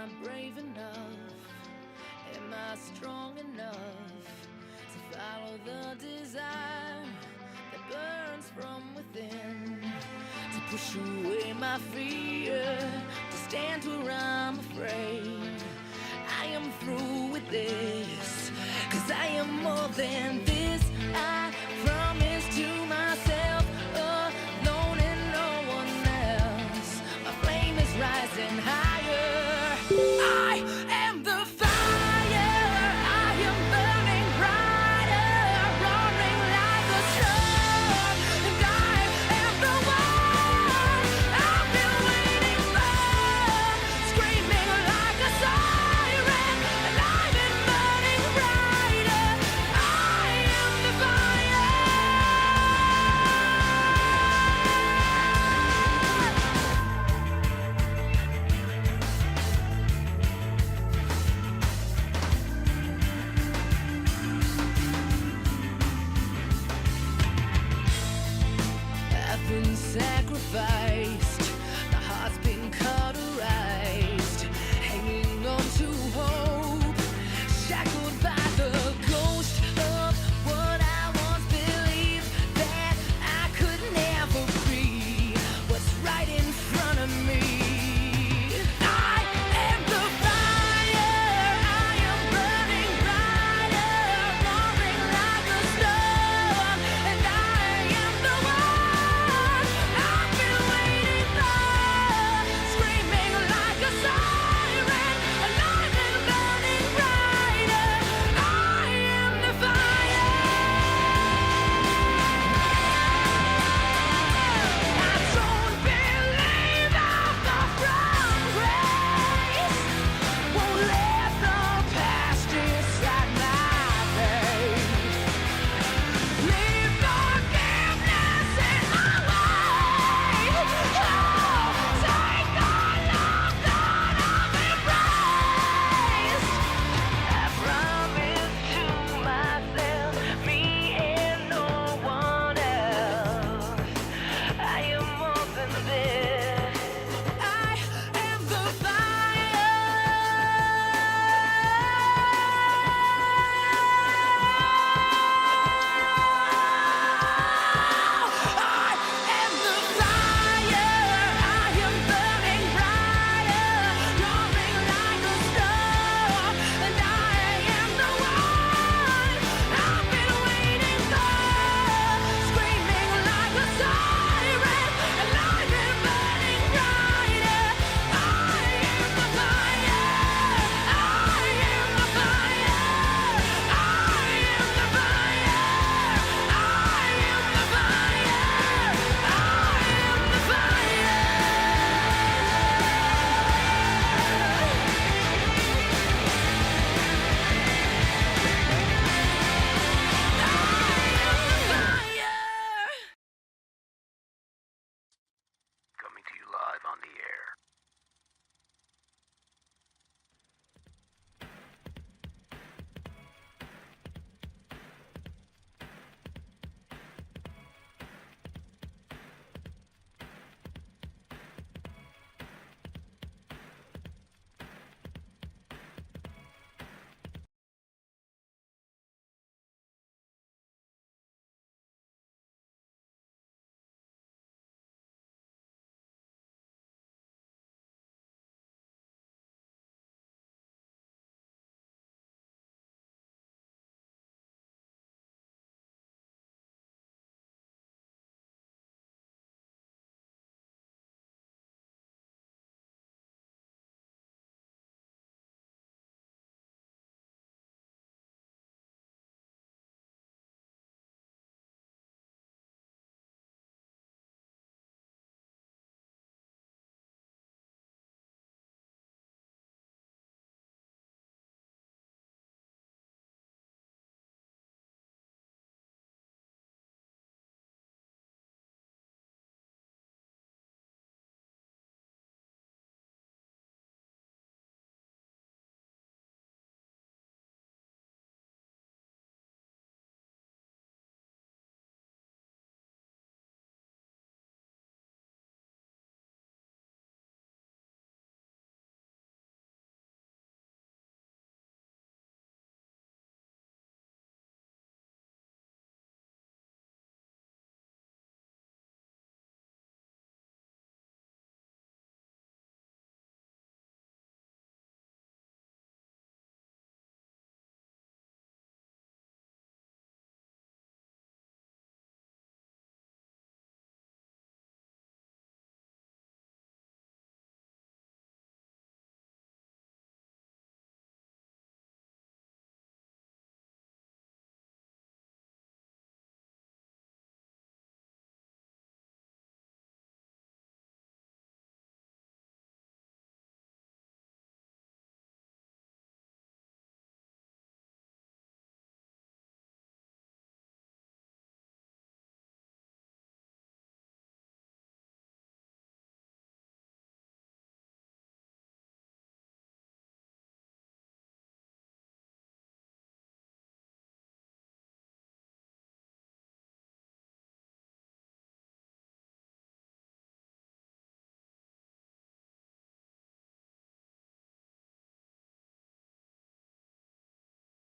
I brave enough? Am I strong enough to follow the desire that burns from within? To push away my fear, to stand where I'm afraid. I am through with this, 'cause I am more than this. I promise to myself, alone and no one else. My flame is rising higher. I am the fire. I am burning brighter, roaring like a storm. And I am the one I've been waiting for, screaming like a siren, alive and burning brighter. I am the fire.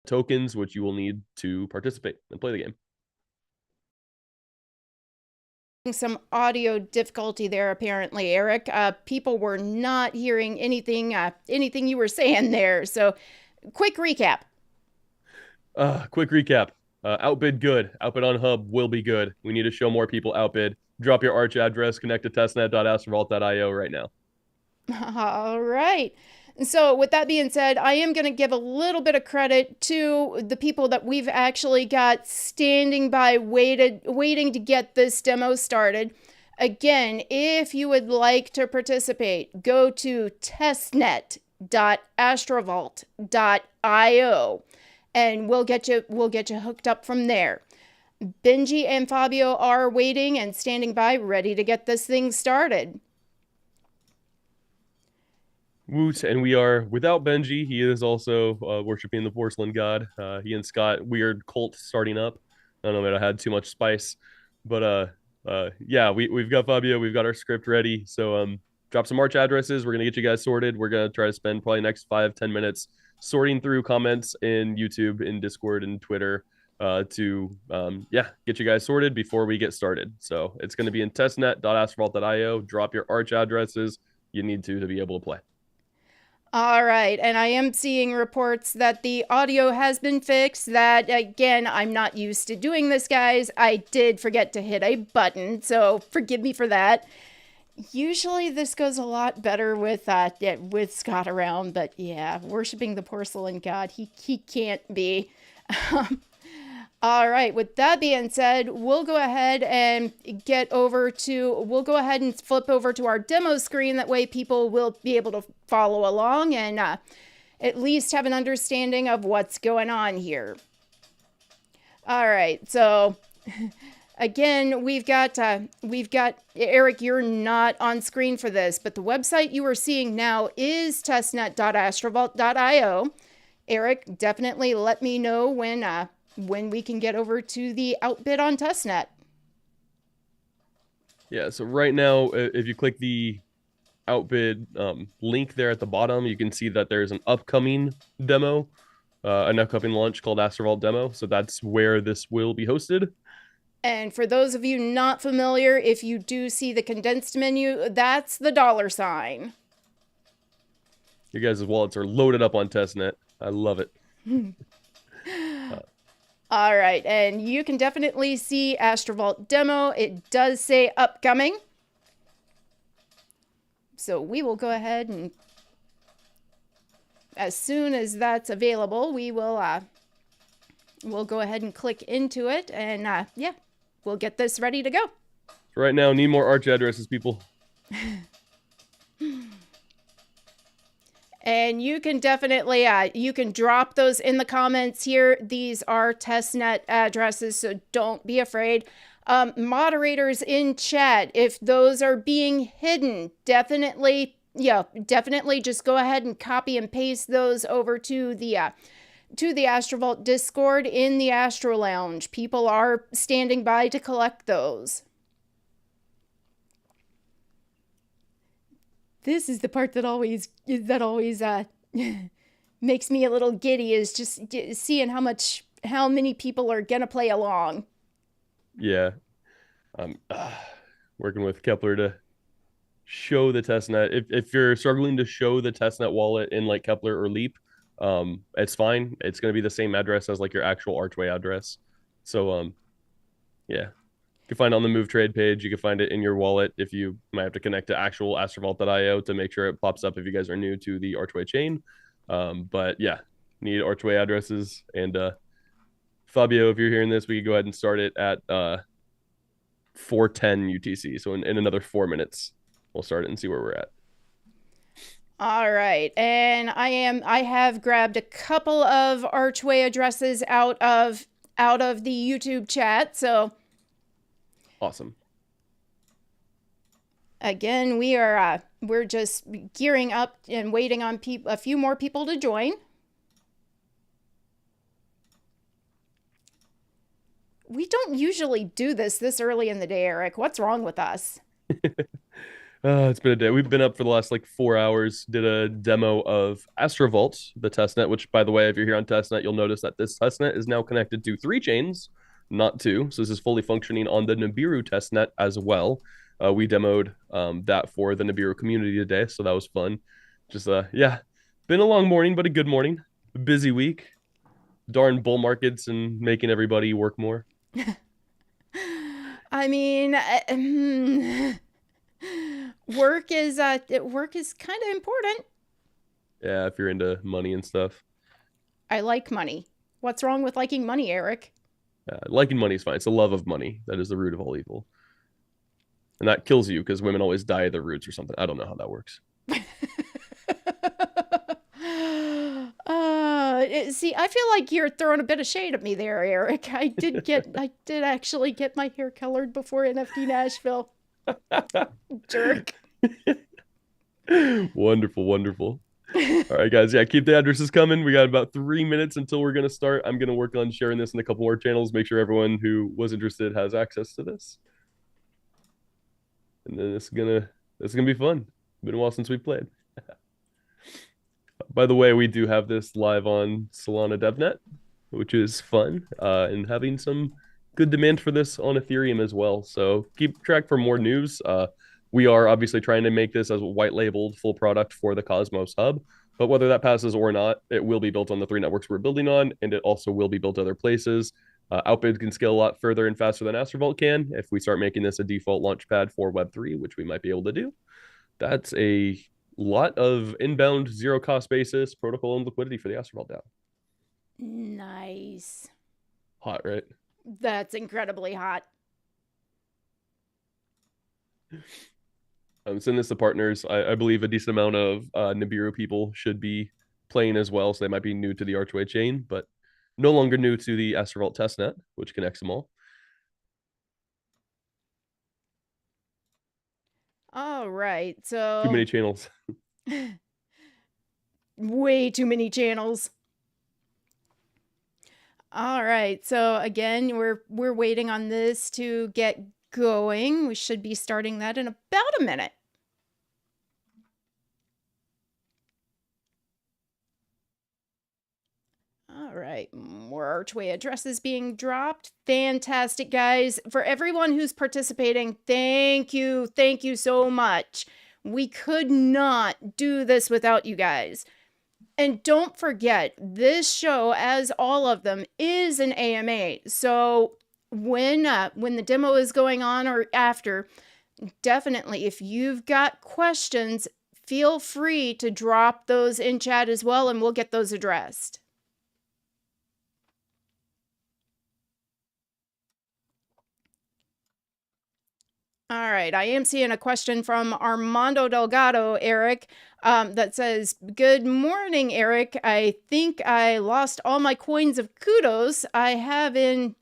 tokens, which you will need to participate and play the game. Some audio difficulty there, apparently, Eric. People were not hearing anything you were saying there. So, quick recap. Quick recap. Outbid good. Outbid on Hub will be good. We need to show more people Outbid. Drop your Arch address, connect to testnet.astrovault.io right now. All right. So, with that being said, I am going to give a little bit of credit to the people that we've actually got standing by, waiting to get this demo started. Again, if you would like to participate, go to testnet.astrovault.io and we'll get you hooked up from there. Benji and Fabio are waiting and standing by, ready to get this thing started. Woot, and we are without Benji. He is also worshiping the porcelain god. He and Scott, weird cult starting up. I don't know, man, I had too much spice. But yeah, we've got Fabio, we've got our script ready. So drop some March addresses. We're gonna get you guys sorted. We're gonna try to spend probably next 5-10 minutes sorting through comments in YouTube, in Discord, and Twitter to yeah, get you guys sorted before we get started. So it's gonna be in testnet.astrovault.io. Drop your Arch addresses. You need to be able to play. All right, and I am seeing reports that the audio has been fixed. That, again, I'm not used to doing this, guys. I did forget to hit a button, so forgive me for that. Usually this goes a lot better with Scott around, but yeah, worshiping the porcelain god, he can't be. All right, with that being said, we'll go ahead and flip over to our demo screen. That way people will be able to follow along and at least have an understanding of what's going on here. All right, so again, we've got Eric, you're not on screen for this, but the website you are seeing now is testnet.astrovault.io. Eric, definitely let me know when we can get over to the Outbid on testnet. Yeah, so right now, if you click the Outbid link there at the bottom, you can see that there's an upcoming demo, an upcoming launch called Astrovault Demo. So that's where this will be hosted. And for those of you not familiar, if you do see the condensed menu, that's the $sign. Your guys' wallets are loaded up on testnet. I love it. All right, and you can definitely see Astrovault Demo. It does say upcoming. So we will go ahead and as soon as that's available, we'll go ahead and click into it and yeah, we'll get this ready to go. Right now, need more Arch addresses, people. And you can definitely, you can drop those in the comments here. These are testnet addresses, so don't be afraid. Moderators in chat, if those are being hidden, definitely just go ahead and copy and paste those over to the Astrovault Discord in the Astro Lounge. People are standing by to collect those. This is the part that always makes me a little giddy, is just seeing how many people are gonna play along. Yeah, working with Kepler to show the testnet. If you're struggling to show the testnet wallet in like Kepler or Leap, it's fine. It's going to be the same address as like your actual Archway address. So yeah, you can find it on the Move Trade page. You can find it in your wallet if you might have to connect to actual astrovault.io to make sure it pops up if you guys are new to the Archway chain. But yeah, need Archway addresses. And Fabio, if you're hearing this, we could go ahead and start it at 4:10 UTC. So in another 4 minutes, we'll start it and see where we're at. All right, and I have grabbed a couple of Archway addresses out of the YouTube chat. So awesome. Again, we're just gearing up and waiting on a few more people to join. We don't usually do this early in the day, Eric. What's wrong with us? It's been a day. We've been up for the last like 4 hours. Did a demo of Astrovault, the testnet, which, by the way, if you're here on testnet, you'll notice that this testnet is now connected to 3 chains, not 2. So this is fully functioning on the Nibiru testnet as well. We demoed that for the Nibiru community today, so that was fun. Just yeah, been a long morning, but a good morning. A busy week. Darn bull markets and making everybody work more. I mean, work is kind of important. Yeah, if you're into money and stuff. I like money. What's wrong with liking money, Eric? Liking money is fine. It's the love of money that is the root of all evil. And that kills you because women always die of their roots or something. I don't know how that works. See, I feel like you're throwing a bit of shade at me there, Eric. I did actually get my hair colored before NFT Nashville. Jerk. Wonderful, wonderful. All right, guys. Yeah, keep the addresses coming. We got about 3 minutes until we're going to start. I'm going to work on sharing this in a couple more channels, make sure everyone who was interested has access to this. And then it's gonna be fun. Been a while since we played. By the way, we do have this live on Solana DevNet, which is fun, and having some good demand for this on Ethereum as well. So keep track for more news. We are obviously trying to make this as a white labeled full product for the Cosmos Hub. But whether that passes or not, it will be built on the 3 networks we're building on, and it also will be built other places. Outbid can scale a lot further and faster than Astrovault can if we start making this a default launchpad for Web3, which we might be able to do. That's a lot of inbound zero cost basis protocol and liquidity for the Astrovault DAO. Nice. Hot, right? That's incredibly hot. I'm sending this to partners. I believe a decent amount of Nibiru people should be playing as well, so they might be new to the Archway chain, but no longer new to the Astrovault testnet, which connects them all. All right, so Too many channels. way too many channels. All right, so again, we're waiting on this to get going. We should be starting that in about a minute. All right, more Archway addresses being dropped. Fantastic, guys. For everyone who's participating, thank you. Thank you so much. We could not do this without you guys. And don't forget, this show, as all of them, is an AMA. So when the demo is going on or after, definitely, if you've got questions, feel free to drop those in chat as well, and we'll get those addressed. All right, I am seeing a question from Armando Delgado, Eric, that says, "Good morning, Eric. I think I lost all my coins of kudos I have in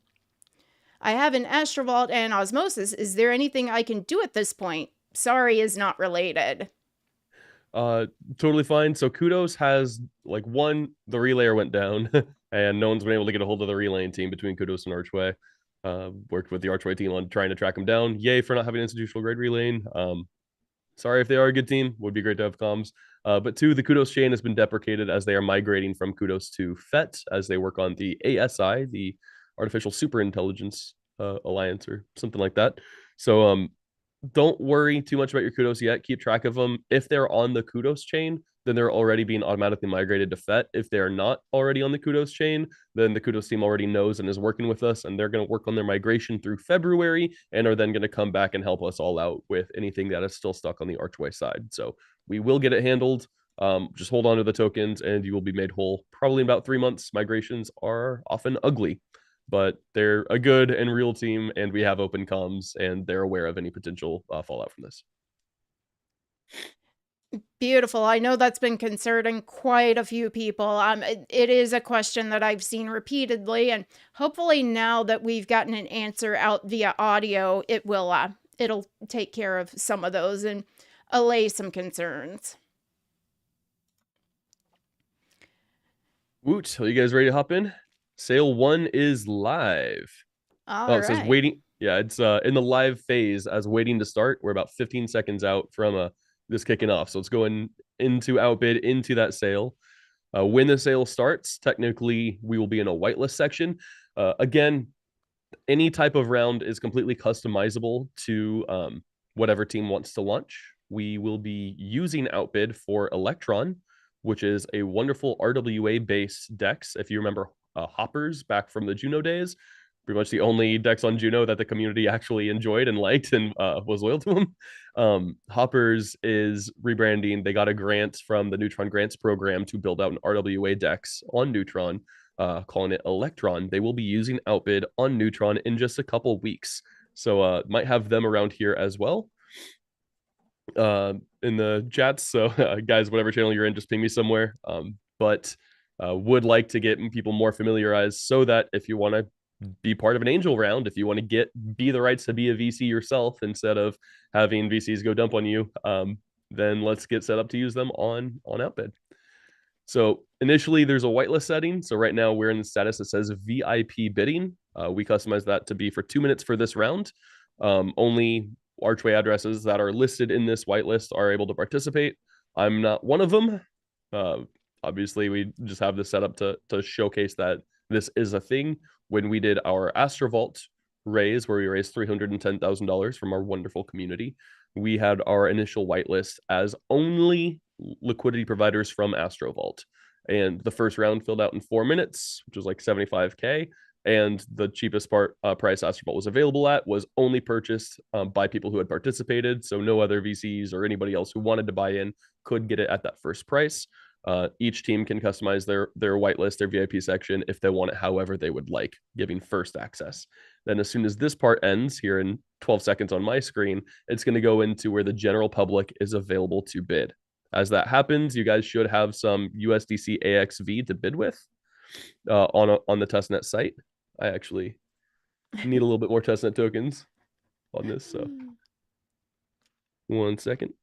Astrovault and Osmosis. Is there anything I can do at this point? Sorry is not related." Totally fine. So Kudos has like the relayer went down and no one's been able to get a hold of the relaying team between Kudos and Archway. Worked with the Archway team on trying to track them down. Yay for not having institutional grade relaying. Sorry if they are a good team. Would be great to have comms. But 2, the Kudos chain has been deprecated as they are migrating from Kudos to FET as they work on the ASI, the Artificial Superintelligence Alliance or something like that. So don't worry too much about your Kudos yet. Keep track of them. If they're on the Kudos chain, then they're already being automatically migrated to FET. If they're not already on the Kudos chain, then the Kudos team already knows and is working with us, and they're going to work on their migration through February and are then going to come back and help us all out with anything that is still stuck on the Archway side. So we will get it handled. Just hold on to the tokens and you will be made whole. Probably in about 3 months. Migrations are often ugly, but they're a good and real team, and we have open comms, and they're aware of any potential fallout from this. Beautiful. I know that's been concerning quite a few people. It is a question that I've seen repeatedly, and hopefully now that we've gotten an answer out via audio, it'll take care of some of those and allay some concerns. Woot, are you guys ready to hop in? Sale 1 is live. All It says right. waiting. Yeah, it's in the live phase as waiting to start. We're about 15 seconds out from this kicking off. So it's going into Outbid, into that sale. When the sale starts, technically we will be in a whitelist section. Again, any type of round is completely customizable to whatever team wants to launch. We will be using Outbid for Electron, which is a wonderful RWA based dex. If you remember Hoppers back from the Juno days, pretty much the only dex on Juno that the community actually enjoyed and liked and was loyal to them. Hoppers is rebranding. They got a grant from the Neutron Grants program to build out an RWA dex on Neutron, calling it Electron. They will be using Outbid on Neutron in just a couple weeks. So might have them around here as well in the chats. So guys, whatever channel you're in, just ping me somewhere. But would like to get people more familiarized so that if you want to be part of an angel round, if you want to be the rights to be a VC yourself instead of having VCs go dump on you, then let's get set up to use them on Outbid. So initially there's a whitelist setting. So right now we're in the status that says VIP bidding. We customize that to be for 2 minutes for this round. Only Archway addresses that are listed in this whitelist are able to participate. I'm not one of them. Obviously we just have this set up to showcase that this is a thing. When we did our Astrovault raise, where we raised $310,000 from our wonderful community, we had our initial whitelist as only liquidity providers from Astrovault. And the first round filled out in 4 minutes, which was like 75K. And the cheapest price Astrovault was available at was only purchased by people who had participated. So no other VCs or anybody else who wanted to buy in could get it at that first price. Each team can customize their whitelist, their VIP section, if they want it however they would like, giving first access. Then as soon as this part ends here in 12 seconds on my screen, it's going to go into where the general public is available to bid. As that happens, you guys should have some USDC AXV to bid with on the testnet site. I actually need a little bit more testnet tokens on this, so 1 second.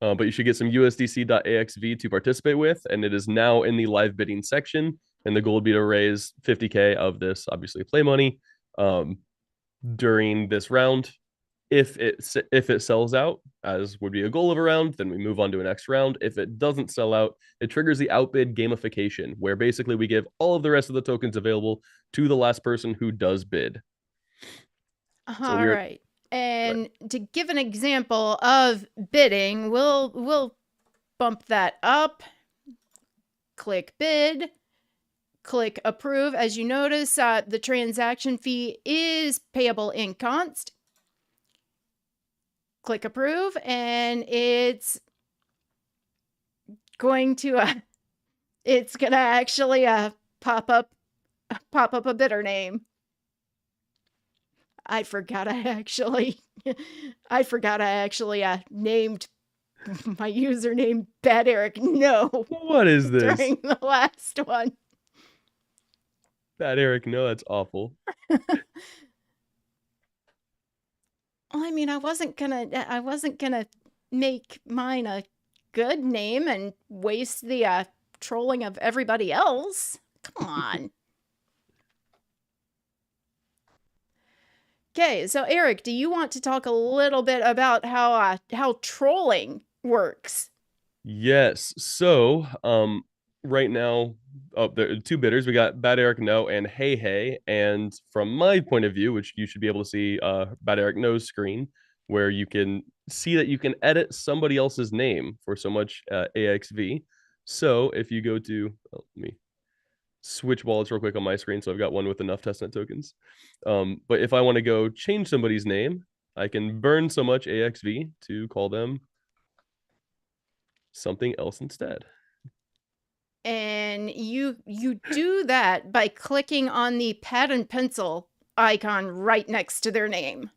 But you should get some USDC.AXV to participate with, and it is now in the live bidding section. And the goal would be to raise 50K of this, obviously play money, during this round. If it sells out, as would be a goal of a round, then we move on to a next round. If it doesn't sell out, it triggers the Outbid gamification, where basically we give all of the rest of the tokens available to the last person who does bid. All right. And to give an example of bidding, we'll bump that up. Click bid. Click approve. As you notice, the transaction fee is payable in const. Click approve, and it's going to actually pop up a bidder name. I forgot I actually named my username Bad Eric. No. What is this? During the last one. Bad Eric, no, that's awful. I mean, I wasn't gonna make mine a good name and waste the trolling of everybody else. Come on. Okay, so Eric, do you want to talk a little bit about how trolling works? Yes. So, right now, there are 2 bidders. We got Bad Eric No and Hey Hey. And from my point of view, which you should be able to see, Bad Eric No's screen, where you can see that you can edit somebody else's name for so much AXV. So if you go to, let me switch wallets real quick on my screen. So I've got one with enough testnet tokens. But if I want to go change somebody's name, I can burn so much AXV to call them something else instead. And you do that by clicking on the pad and pencil icon right next to their name.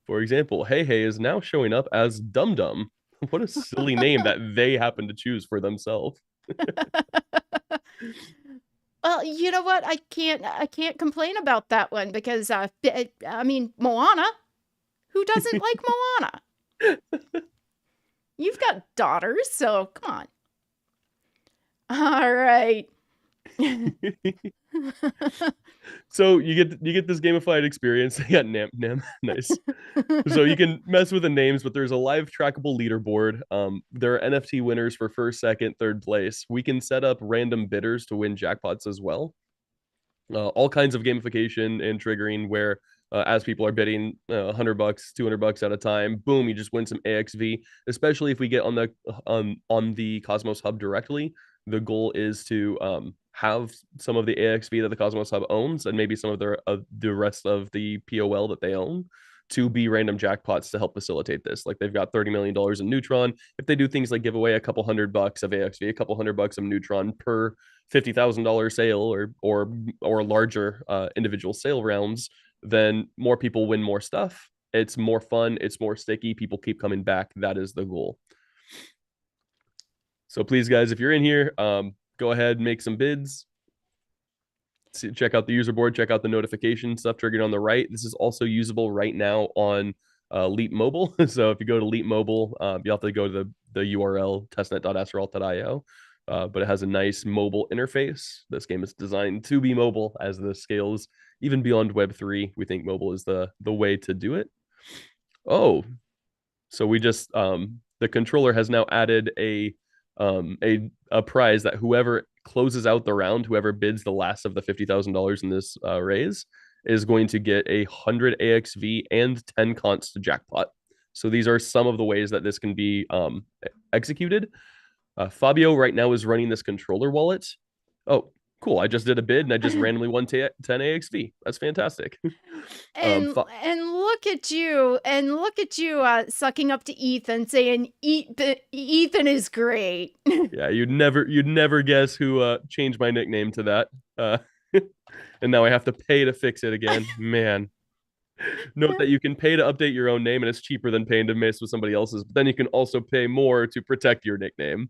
For example, Hey Hey is now showing up as Dum Dum. What a silly name that they happen to choose for themselves. Well, you know what? I can't complain about that one because I mean, Moana. Who doesn't like Moana? You've got daughters, so come on. All right. So you get this gamified experience. Yeah, Nam, nice. So you can mess with the names, but there's a live trackable leaderboard. There are NFT winners for first, second, third place. We can set up random bidders to win jackpots as well. All kinds of gamification and triggering where as people are bidding $100, $200 at a time, boom, you just win some AXV. Especially if we get on the Cosmos Hub directly, the goal is to have some of the AXV that the Cosmos Hub owns, and maybe some of the rest of the POL that they own, to be random jackpots to help facilitate this. Like they've got $30 million in Neutron. If they do things like give away a couple $100 of AXV, a couple $100 of Neutron per $50,000 sale or larger individual sale rounds, then more people win more stuff. It's more fun. It's more sticky. People keep coming back. That is the goal. So please, guys, if you're in here, go ahead, make some bids. Check out the user board. Check out the notification stuff triggered on the right. This is also usable right now on Leap Mobile. So if you go to Leap Mobile, you have to go to the URL testnet.astrovault.io. But it has a nice mobile interface. This game is designed to be mobile as this scales even beyond Web3. We think mobile is the way to do it. Oh, so we just the controller has now added a prize that whoever closes out the round, whoever bids the last of the $50,000 in this raise, is going to get 100 AXV and 10 cons to jackpot. So these are some of the ways that this can be executed. Fabio right now is running this controller wallet. Oh, cool. I just did a bid and I just randomly won 10 AXV. That's fantastic. And look at you, sucking up to Ethan, saying Ethan is great. Yeah, you'd never guess who changed my nickname to that. And now I have to pay to fix it again. Man. Note that you can pay to update your own name, and it's cheaper than paying to mess with somebody else's. But then you can also pay more to protect your nickname.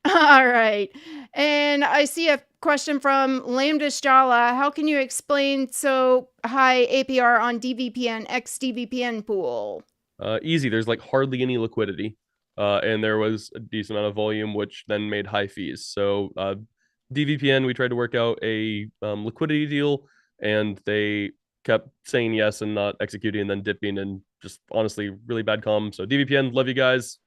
All right. And I see a question from Lambda Jala. How can you explain so high APR on DVPN X DVPN pool? Easy. There's like hardly any liquidity. And there was a decent amount of volume, which then made high fees. So DVPN, we tried to work out a liquidity deal, and they kept saying yes and not executing, and then dipping, and just honestly really bad comms. So DVPN, love you guys.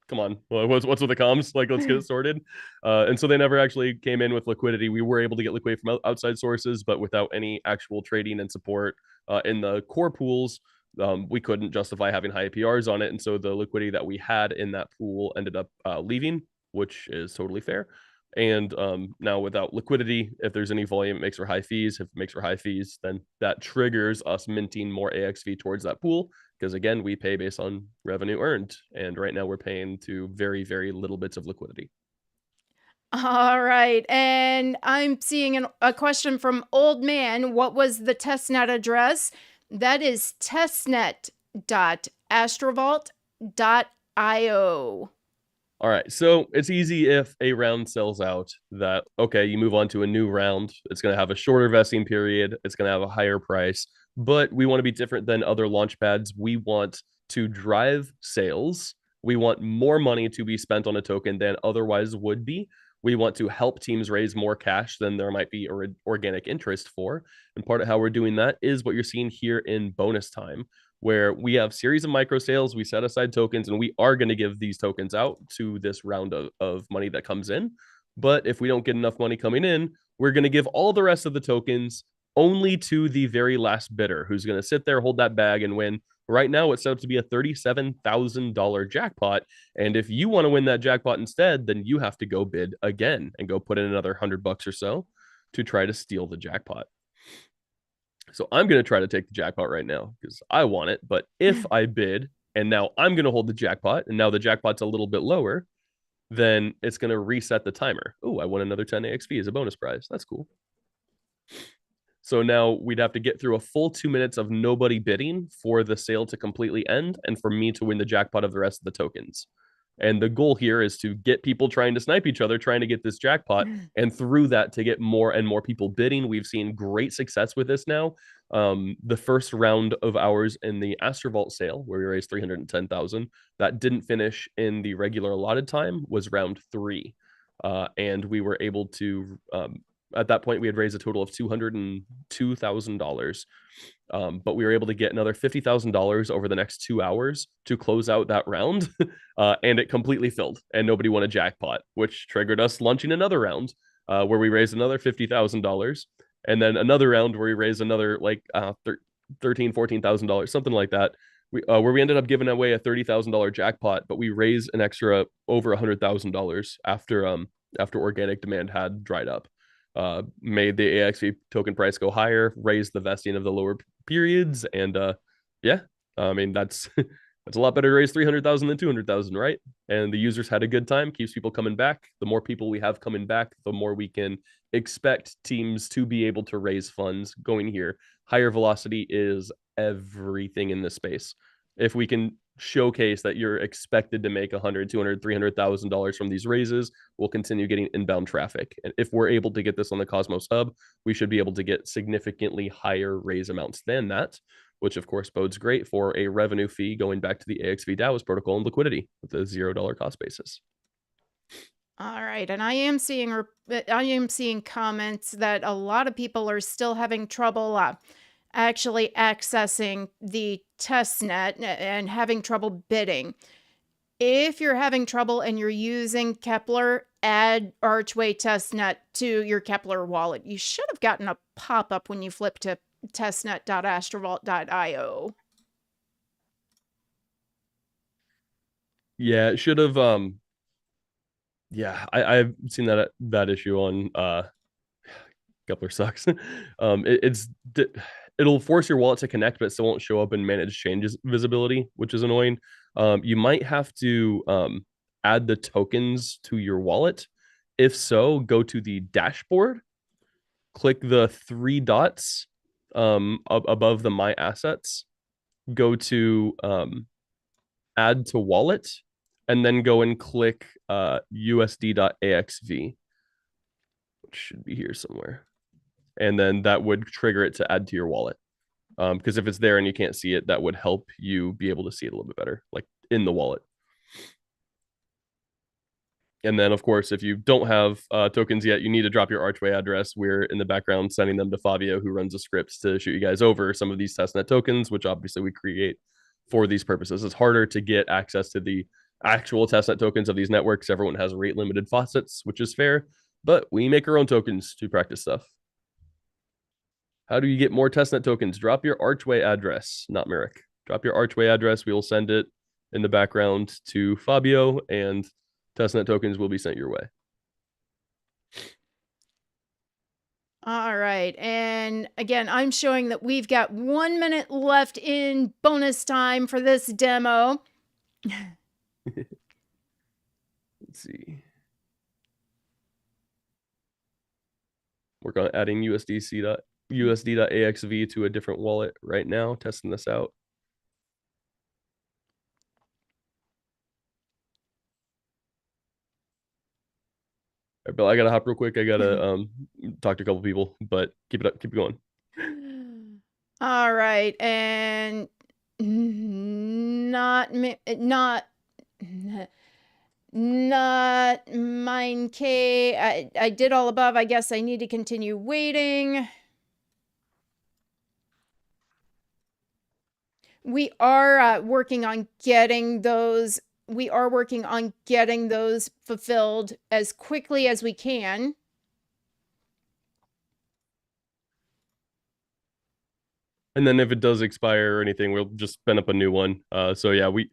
Come on, what's with the comms? Like, let's get it sorted. And so they never actually came in with liquidity. We were able to get liquidity from outside sources, but without any actual trading and support in the core pools, we couldn't justify having high APRs on it. And so the liquidity that we had in that pool ended up leaving, which is totally fair. And now without liquidity, if there's any volume, it makes for high fees. If it makes for high fees, then that triggers us minting more AXV towards that pool. Because again, we pay based on revenue earned. And right now we're paying to very, very little bits of liquidity. All right. And I'm seeing a question from Old Man. What was the testnet address? That is testnet.astrovault.io. All right. So it's easy if a round sells out that, okay, you move on to a new round. It's going to have a shorter vesting period. It's going to have a higher price. But we want to be different than other launch pads. We want to drive sales. We want more money to be spent on a token than otherwise would be. We want to help teams raise more cash than there might be organic interest for. And part of how we're doing that is what you're seeing here in bonus time, where we have series of micro sales, we set aside tokens, and we are going to give these tokens out to this round of money that comes in. But if we don't get enough money coming in, we're going to give all the rest of the tokens only to the very last bidder, who's going to sit there, hold that bag, and win. Right now, it's set up to be a $37,000 jackpot. And if you want to win that jackpot instead, then you have to go bid again and go put in another $100 or so to try to steal the jackpot. So I'm going to try to take the jackpot right now because I want it. But if I bid and now I'm going to hold the jackpot, and now the jackpot's a little bit lower, then it's going to reset the timer. Oh, I won another 10 AXV as a bonus prize. That's cool. So now we'd have to get through a full 2 minutes of nobody bidding for the sale to completely end and for me to win the jackpot of the rest of the tokens. And the goal here is to get people trying to snipe each other, trying to get this jackpot, and through that to get more and more people bidding. We've seen great success with this now. The first round of ours in the Astrovault sale, where we raised 310,000, that didn't finish in the regular allotted time, was round 3. and we were able to at that point we had raised a total of $202,000. But we were able to get another $50,000 over the next 2 hours to close out that round, and it completely filled, and nobody won a jackpot, which triggered us launching another round where we raised another $50,000, and then another round where we raised another like $14,000, something like that. Where we ended up giving away a $30,000 jackpot, but we raised an extra over $100,000 after organic demand had dried up. Made the AXV token price go higher, raised the vesting of the lower periods, and yeah, I mean that's that's a lot better to raise 300,000 than 200,000, right? And the users had a good time, keeps people coming back. The more people we have coming back, the more we can expect teams to be able to raise funds going here. Higher velocity is everything in this space. If we can showcase that you're expected to make 100, 200, $300,000 from these raises, we'll continue getting inbound traffic. And if we're able to get this on the Cosmos Hub, we should be able to get significantly higher raise amounts than that, which of course bodes great for a revenue fee going back to the AXV DAOs protocol and liquidity with a $0 cost basis. All right, and I am seeing comments that a lot of people are still having trouble actually accessing the testnet and having trouble bidding. If you're having trouble and you're using Kepler, add Archway testnet to your Kepler wallet. You should have gotten a pop-up when you flip to testnet.astrovault.io. Yeah, it should have yeah, I've seen that issue on Kepler sucks. It'll force your wallet to connect, but it still won't show up in managed changes visibility, which is annoying. You might have to add the tokens to your wallet. If so, go to the dashboard, click the 3 dots above the My Assets, go to Add to Wallet, and then go and click USD.AXV, which should be here somewhere. And then that would trigger it to add to your wallet. Because if it's there and you can't see it, that would help you be able to see it a little bit better, like in the wallet. And then, of course, if you don't have tokens yet, you need to drop your Archway address. We're in the background sending them to Fabio, who runs the scripts to shoot you guys over some of these testnet tokens, which obviously we create for these purposes. It's harder to get access to the actual testnet tokens of these networks. Everyone has rate limited faucets, which is fair, but we make our own tokens to practice stuff. How do you get more testnet tokens? Drop your Archway address, not Merrick. Drop your Archway address. We will send it in the background to Fabio, and testnet tokens will be sent your way. All right. And again, I'm showing that we've got 1 minute left in bonus time for this demo. Let's see. Work on adding USD.AXV to a different wallet right now, testing this out. All right, Bill, I gotta hop real quick. I gotta talk to a couple people, but keep it up, keep it going. All right. And not mine K. I did all above. I guess I need to continue waiting. We are working on getting those. We are working on getting those fulfilled as quickly as we can. And then if it does expire or anything, we'll just spin up a new one. So yeah, we're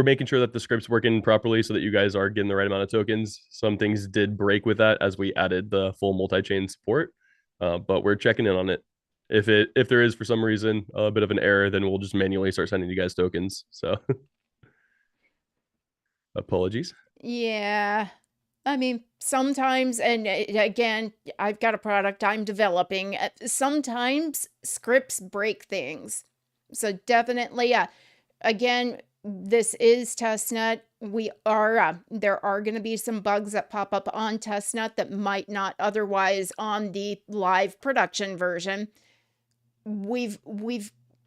making sure that the script's working properly so that you guys are getting the right amount of tokens. Some things did break with that as we added the full multi-chain support, but we're checking in on it. If there is for some reason a bit of an error, then we'll just manually start sending you guys tokens. So apologies. Yeah. I mean, sometimes, and again, I've got a product I'm developing. Sometimes scripts break things. So definitely, again, this is testnet. There are going to be some bugs that pop up on testnet that might not otherwise on the live production version. We're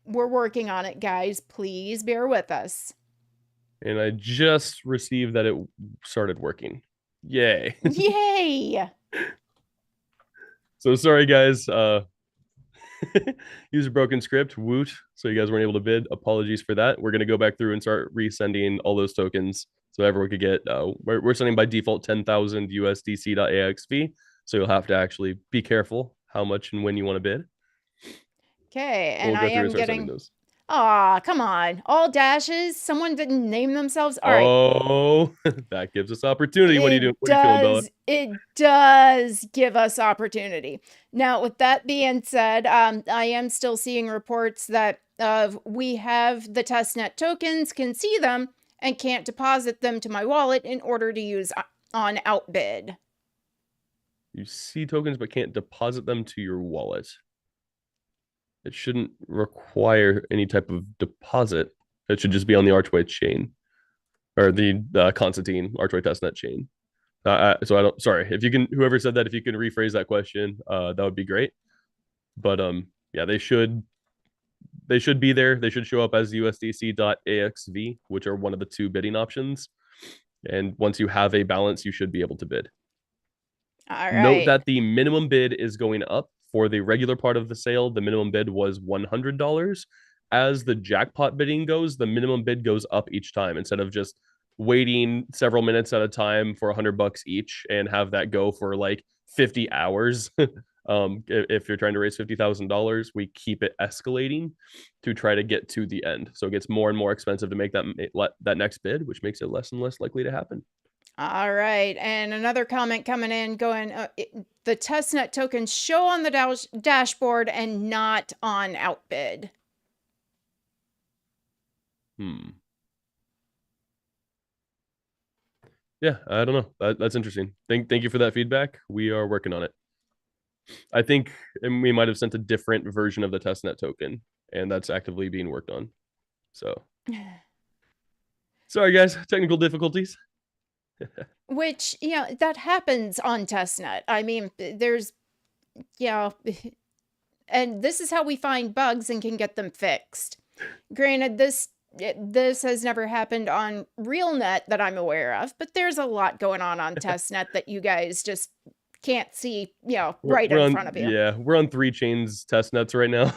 working on it, guys. Please bear with us. And I just received that it started working. Yay. Yay! So sorry, guys. Use a broken script. Woot. So you guys weren't able to bid. Apologies for that. We're going to go back through and start resending all those tokens so everyone could get. We're sending by default 10,000 USDC.AXV. So you'll have to actually be careful how much and when you want to bid. Okay, and We'll I go through and am start sending getting. those. Aw, come on. All dashes? Someone didn't name themselves? All right. Oh, that gives us opportunity. What are you doing? What are you feeling, Bella? It does give us opportunity. Now, with that being said, I am still seeing reports that we have the testnet tokens, can see them, and can't deposit them to my wallet in order to use on Outbid. You see tokens but can't deposit them to your wallet. It shouldn't require any type of deposit. It should just be on the Archway chain or the Constantine Archway testnet chain. So I don't. Sorry if you can. Whoever said that, if you can rephrase that question, that would be great. But yeah, they should be there. They should show up as USDC.AXV, which are one of the two bidding options. And once you have a balance, you should be able to bid. All Note right. that the minimum bid is going up. For the regular part of the sale, the minimum bid was $100. As the jackpot bidding goes, the minimum bid goes up each time instead of just waiting several minutes at a time for $100 each and have that go for like 50 hours. If you're trying to raise $50,000, we keep it escalating to try to get to the end. So it gets more and more expensive to make that next bid, which makes it less and less likely to happen. All right. And another comment coming in going, the testnet tokens show on the dashboard and not on Outbid. Yeah, I don't know. That's interesting. Thank you for that feedback. We are working on it. I think we might have sent a different version of the testnet token, and that's actively being worked on. So, sorry guys, technical difficulties. Which, that happens on testnet. I mean, there's, and this is how we find bugs and can get them fixed. Granted, this has never happened on RealNet that I'm aware of, but there's a lot going on testnet that you guys just can't see, right in front of you. Yeah, we're on 3 chains testnets right now.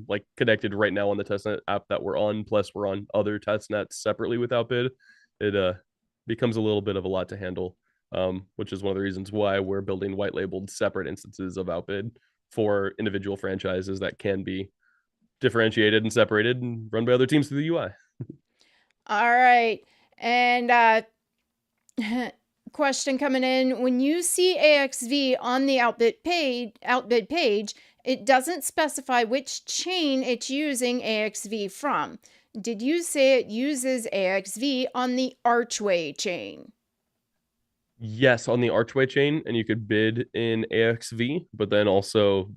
Like connected right now on the testnet app that we're on, plus we're on other testnets separately with Outbid. It becomes a little bit of a lot to handle, which is one of the reasons why we're building white labeled separate instances of Outbid for individual franchises that can be differentiated and separated and run by other teams through the UI. All right. And question coming in, when you see AXV on the Outbid page, it doesn't specify which chain it's using AXV from. Did you say it uses AXV on the Archway chain? Yes, on the Archway chain, and you could bid in AXV, but then also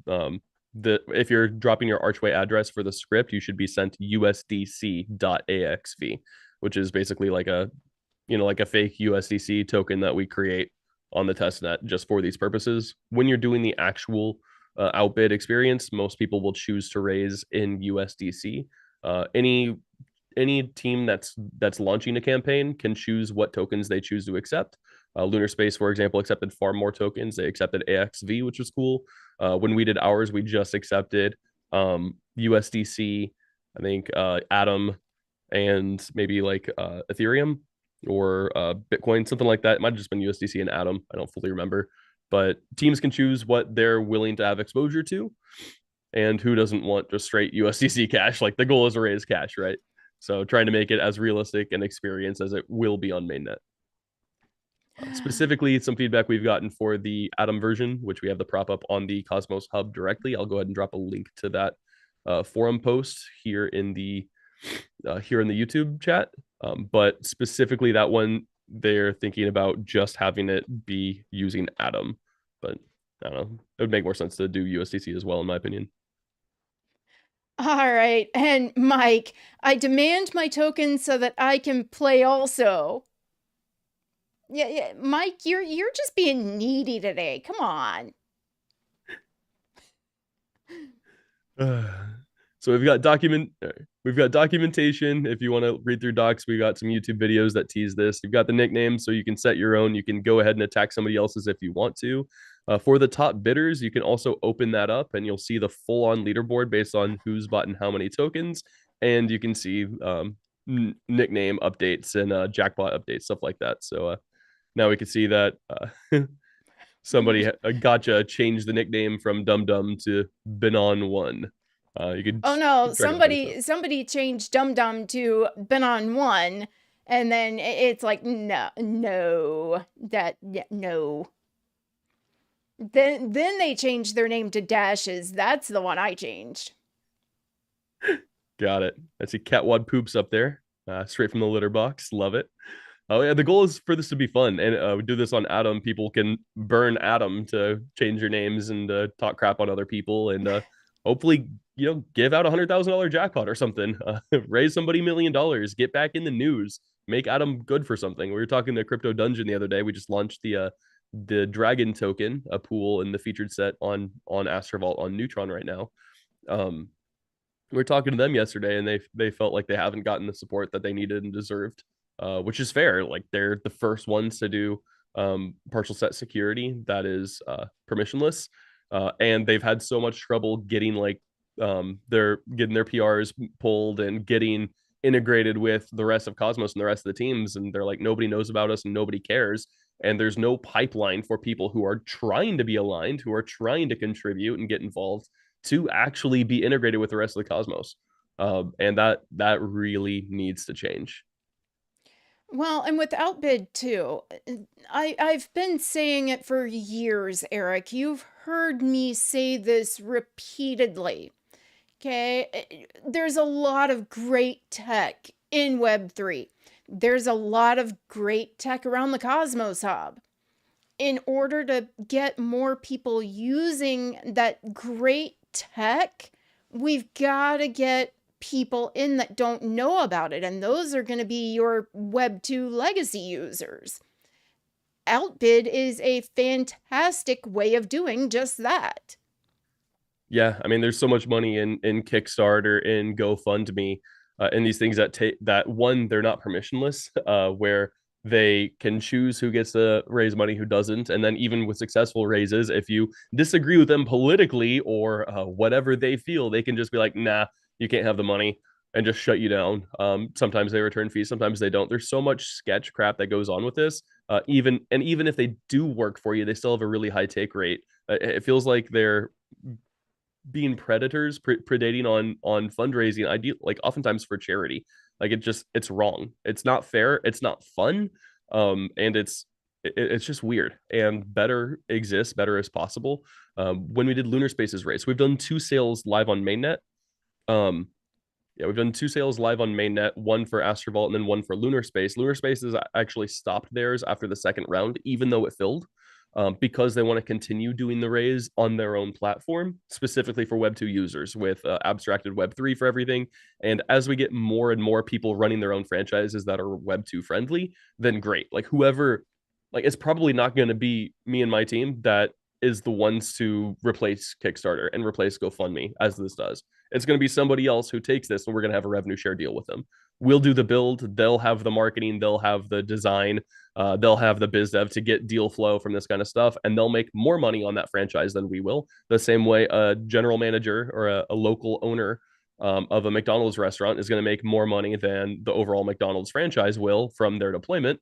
if you're dropping your Archway address for the script, you should be sent USDC.AXV, which is basically like a fake USDC token that we create on the testnet just for these purposes. When you're doing the actual outbid experience, most people will choose to raise in USDC. Any team that's launching a campaign can choose what tokens they choose to accept. Lunar Space, for example, accepted far more tokens. They accepted AXV, which was cool. When we did ours, we just accepted USDC, I think Atom, and maybe like Ethereum or Bitcoin, something like that. It might have just been USDC and Atom. I don't fully remember. But teams can choose what they're willing to have exposure to. And who doesn't want just straight USDC cash? Like the goal is to raise cash, right? So trying to make it as realistic an experience as it will be on mainnet. Specifically, some feedback we've gotten for the Atom version, which we have the prop up on the Cosmos Hub directly. I'll go ahead and drop a link to that forum post here in the YouTube chat. But specifically that one, they're thinking about just having it be using Atom. But I don't know. It would make more sense to do USDC as well, in my opinion. All right. And Mike, I demand my token so that I can play also. Yeah, Mike, you're just being needy today. Come on. So we've got document. we've got documentation. If you want to read through docs, we got some YouTube videos that tease this. You've got the nicknames, so you can set your own. You can go ahead and attack somebody else's if you want to. For the top bidders, you can also open that up and you'll see the full-on leaderboard based on who's bought and how many tokens. And you can see nickname updates and jackpot updates, stuff like that. So now we can see that somebody gotcha changed the nickname from Dum Dum to Benon One. You could. Oh no, somebody changed Dum Dum to Benon One, and then it's like no. Then they changed their name to Dashes. That's the one I changed. Got it. I see Catwad Poops up there, straight from the litter box. Love it. Oh yeah, the goal is for this to be fun, and we do this on Atom. People can burn Atom to change your names and talk crap on other people, and hopefully, give out $100,000 jackpot or something. Raise somebody $1 million. Get back in the news. Make Atom good for something. We were talking to Crypto Dungeon the other day. We just launched the Dragon token, a pool in the featured set on Astrovault on Neutron right now. We were talking to them yesterday, and they felt like they haven't gotten the support that they needed and deserved. Which is fair. Like, they're the first ones to do partial set security that is permissionless, and they've had so much trouble getting they're getting their PRs pulled and getting integrated with the rest of Cosmos and the rest of the teams, and they're like, nobody knows about us and nobody cares, and there's no pipeline for people who are trying to be aligned, who are trying to contribute and get involved to actually be integrated with the rest of the Cosmos, and that really needs to change. Well, and with Outbid too, I've been saying it for years, Eric. You've heard me say this repeatedly. Okay, there's a lot of great tech in Web3. There's a lot of great tech around the Cosmos Hub. In order to get more people using that great tech, we've got to get people in that don't know about it, and those are going to be your Web2 legacy users. Outbid is a fantastic way of doing just that. Yeah, I mean, there's so much money in Kickstarter, in GoFundMe, and these things that one, they're not permissionless, where they can choose who gets to raise money, who doesn't, and then even with successful raises, if you disagree with them politically or whatever they feel, they can just be like, nah, you can't have the money, and just shut you down. Sometimes they return fees, sometimes they don't. There's so much sketch crap that goes on with this. Even if they do work for you, they still have a really high take rate. It feels like they're being predators, predating on fundraising. Like oftentimes for charity. Like it's wrong. It's not fair. It's not fun. And it's just weird. And better exists. Better as possible. When we did Lunar Spaces race, we've done 2 sales live on mainnet. Yeah, we've done 2 sales live on mainnet, one for Astrovault and then one for Lunar Space. Lunar Space has actually stopped theirs after the second round, even though it filled, because they want to continue doing the raise on their own platform, specifically for Web2 users with abstracted Web3 for everything. And as we get more and more people running their own franchises that are Web2 friendly, then great. Like whoever, like it's probably not going to be me and my team that is the ones to replace Kickstarter and replace GoFundMe as this does. It's going to be somebody else who takes this, and we're going to have a revenue share deal with them. We'll do the build. They'll have the marketing. They'll have the design. They'll have the biz dev to get deal flow from this kind of stuff, and they'll make more money on that franchise than we will. The same way a general manager or a local owner of a McDonald's restaurant is going to make more money than the overall McDonald's franchise will from their deployment.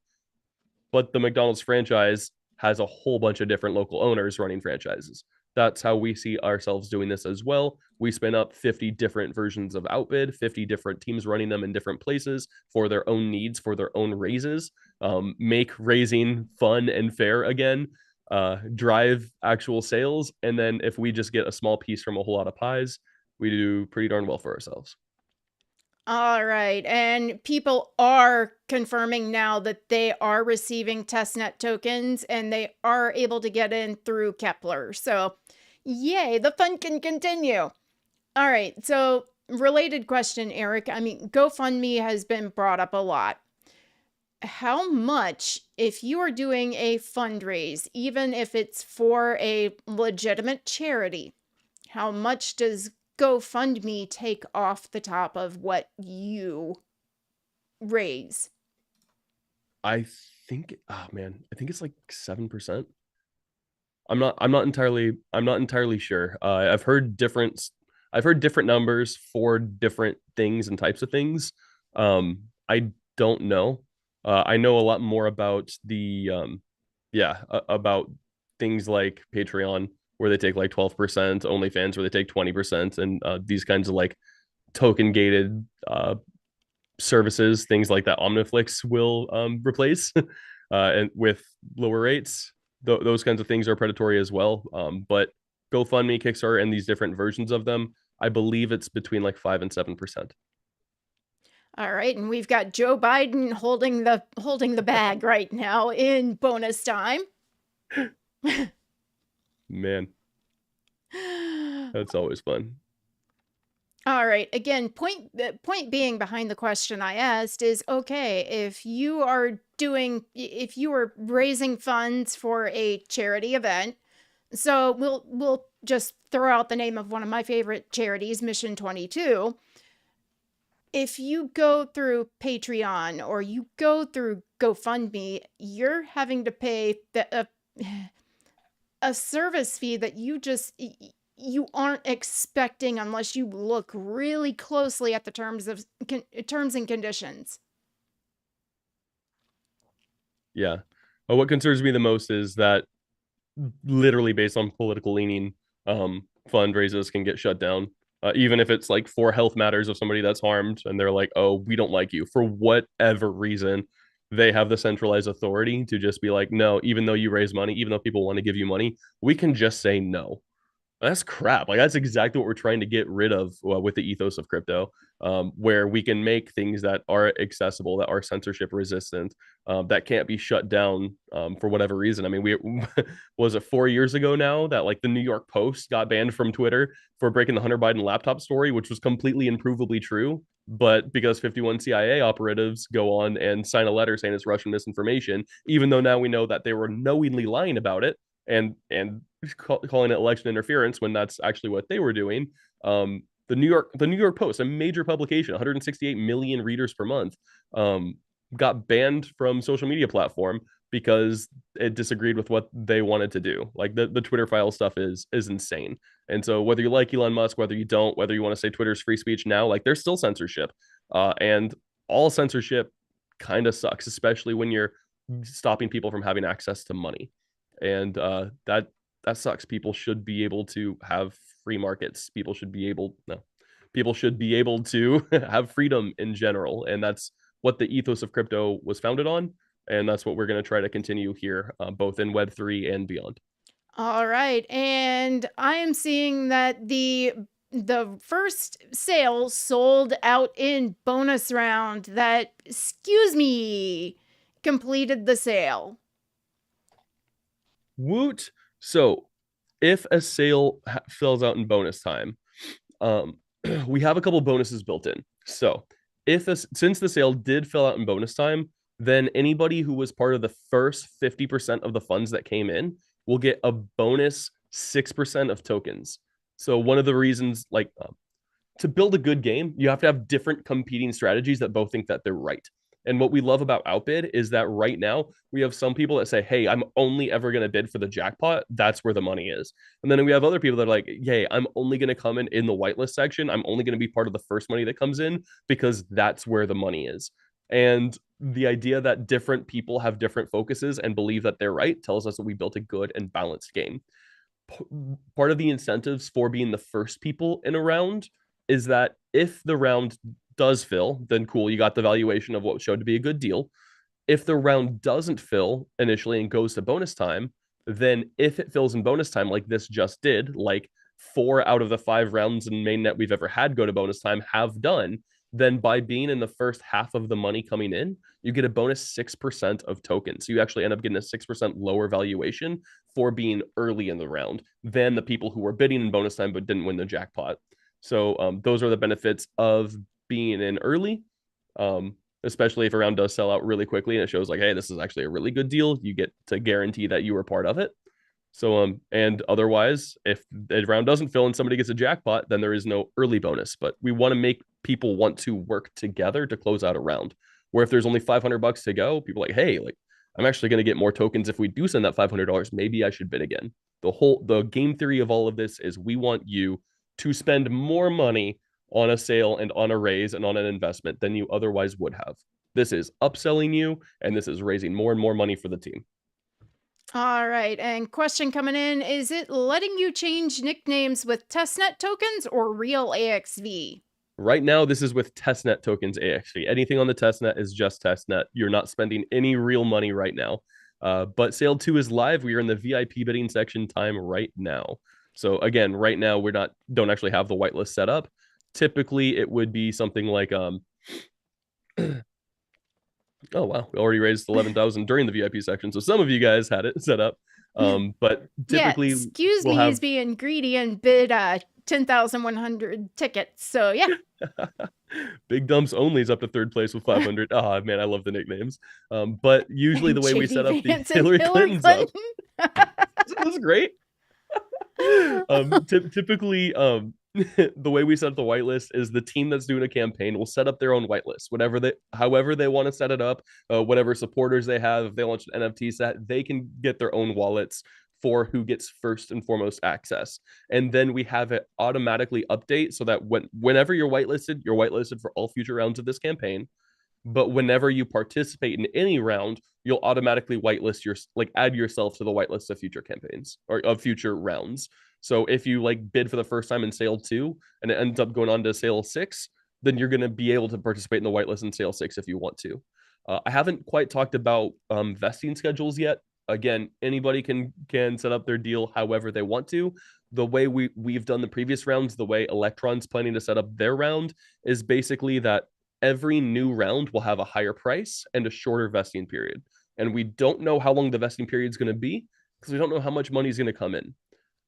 But the McDonald's franchise has a whole bunch of different local owners running franchises. That's how we see ourselves doing this as well. We spin up 50 different versions of Outbid, 50 different teams running them in different places for their own needs, for their own raises, make raising fun and fair again, drive actual sales. And then if we just get a small piece from a whole lot of pies, we do pretty darn well for ourselves. All right. And people are confirming now that they are receiving testnet tokens and they are able to get in through Kepler. So, yay, the fun can continue. All right. So, related question, Eric. I mean, GoFundMe has been brought up a lot. How much, if you are doing a fundraise, even if it's for a legitimate charity, how much does GoFundMe take off the top of what you raise? I think, oh man, I think it's like 7%. I'm not entirely sure. I've heard different numbers for different things and types of things. I don't know. I know a lot more about about things like Patreon, where they take like 12%, OnlyFans where they take 20%, and these kinds of like token gated services, things like that Omniflix will replace, and with lower rates. Those kinds of things are predatory as well. But GoFundMe, Kickstarter, and these different versions of them, I believe it's between like 5 and 7%. All right, and we've got Joe Biden holding the bag right now in bonus time. Man, that's always fun. All right. Again, point being behind the question I asked is, okay, if you are raising funds for a charity event, so we'll just throw out the name of one of my favorite charities, Mission 22. If you go through Patreon or you go through GoFundMe, you're having to pay a service fee that you aren't expecting unless you look really closely at the terms and conditions. Yeah. What concerns me the most is that literally based on political leaning, fundraisers can get shut down. Even if it's like for health matters of somebody that's harmed and they're like, oh, we don't like you for whatever reason, they have the centralized authority to just be like, no, even though you raise money, even though people want to give you money, we can just say no. That's crap. Like that's exactly what we're trying to get rid of with the ethos of crypto, where we can make things that are accessible, that are censorship resistant, that can't be shut down for whatever reason. I mean, we was it 4 years ago now that like the New York Post got banned from Twitter for breaking the Hunter Biden laptop story, which was completely and provably true. But because 51 CIA operatives go on and sign a letter saying it's Russian misinformation, even though now we know that they were knowingly lying about it and calling it election interference when that's actually what they were doing. The New York Post, a major publication, 168 million readers per month, got banned from social media platform because it disagreed with what they wanted to do. Like the Twitter file stuff is insane. And so whether you like Elon Musk, whether you don't, whether you want to say Twitter's free speech now, like there's still censorship. And all censorship kind of sucks, especially when you're stopping people from having access to money. And that sucks. People should be able to have free markets. People should be able to have freedom in general, and that's what the ethos of crypto was founded on, and that's what we're going to try to continue here, both in Web3 and beyond. All right, and I am seeing that the first sale sold out in bonus round that, excuse me, completed the sale. Woot. So if a sale fills out in bonus time, we have a couple bonuses built in. So since the sale did fill out in bonus time, then anybody who was part of the first 50% of the funds that came in will get a bonus 6% of tokens. So one of the reasons, like, to build a good game, you have to have different competing strategies that both think that they're right. And what we love about Outbid is that right now we have some people that say, hey, I'm only ever going to bid for the jackpot. That's where the money is. And then we have other people that are like, hey, I'm only going to come in the whitelist section. I'm only going to be part of the first money that comes in because that's where the money is. And the idea that different people have different focuses and believe that they're right tells us that we built a good and balanced game. Part of the incentives for being the first people in a round is that if the round does fill, then cool, you got the valuation of what showed to be a good deal. If the round doesn't fill initially and goes to bonus time, then if it fills in bonus time like this just did, like 4 out of the 5 rounds in mainnet we've ever had go to bonus time have done, then by being in the first half of the money coming in, you get a bonus 6% of tokens. So you actually end up getting a 6% lower valuation for being early in the round than the people who were bidding in bonus time but didn't win the jackpot. So those are the benefits of being in early, especially if a round does sell out really quickly and it shows like, hey, this is actually a really good deal. You get to guarantee that you were part of it. So and otherwise, if the round doesn't fill and somebody gets a jackpot, then there is no early bonus. But we want to make people want to work together to close out a round. Where if there's only $500 to go, people are like, hey, like I'm actually going to get more tokens if we do send that $500. Maybe I should bid again. The game theory of all of this is we want you to spend more money on a sale and on a raise and on an investment than you otherwise would have. This is upselling you, and this is raising more and more money for the team. All right, and question coming in, is it letting you change nicknames with testnet tokens or real AXV? Right now, this is with testnet tokens AXV. Anything on the testnet is just testnet. You're not spending any real money right now. But Sale 2 is live. We are in the VIP bidding section time right now. So again, right now don't actually have the whitelist set up. Typically, it would be something like oh wow, we already raised 11,000 during the VIP section, so some of you guys had it set up. But typically, yeah, excuse we'll me, have... he's being greedy and bid 10,100 tickets. So yeah. Big Dumps only is up to third place with 500. Oh man, I love the nicknames. But usually the way we set up the Hillary Clinton's up. Isn't this great? Typically, the way we set up the whitelist is the team that's doing a campaign will set up their own whitelist, however they want to set it up, whatever supporters they have. If they launch an NFT set, they can get their own wallets for who gets first and foremost access. And then we have it automatically update so that whenever you're whitelisted for all future rounds of this campaign. But whenever you participate in any round, you'll automatically add yourself to the whitelist of future campaigns or of future rounds. So if you bid for the first time in Sale 2 and it ends up going on to Sale 6, then you're going to be able to participate in the whitelist in Sale 6 if you want to. I haven't quite talked about vesting schedules yet. Again, anybody can set up their deal however they want to. The way we've done the previous rounds, the way Electron's planning to set up their round is basically that every new round will have a higher price and a shorter vesting period. And we don't know how long the vesting period is going to be because we don't know how much money is going to come in.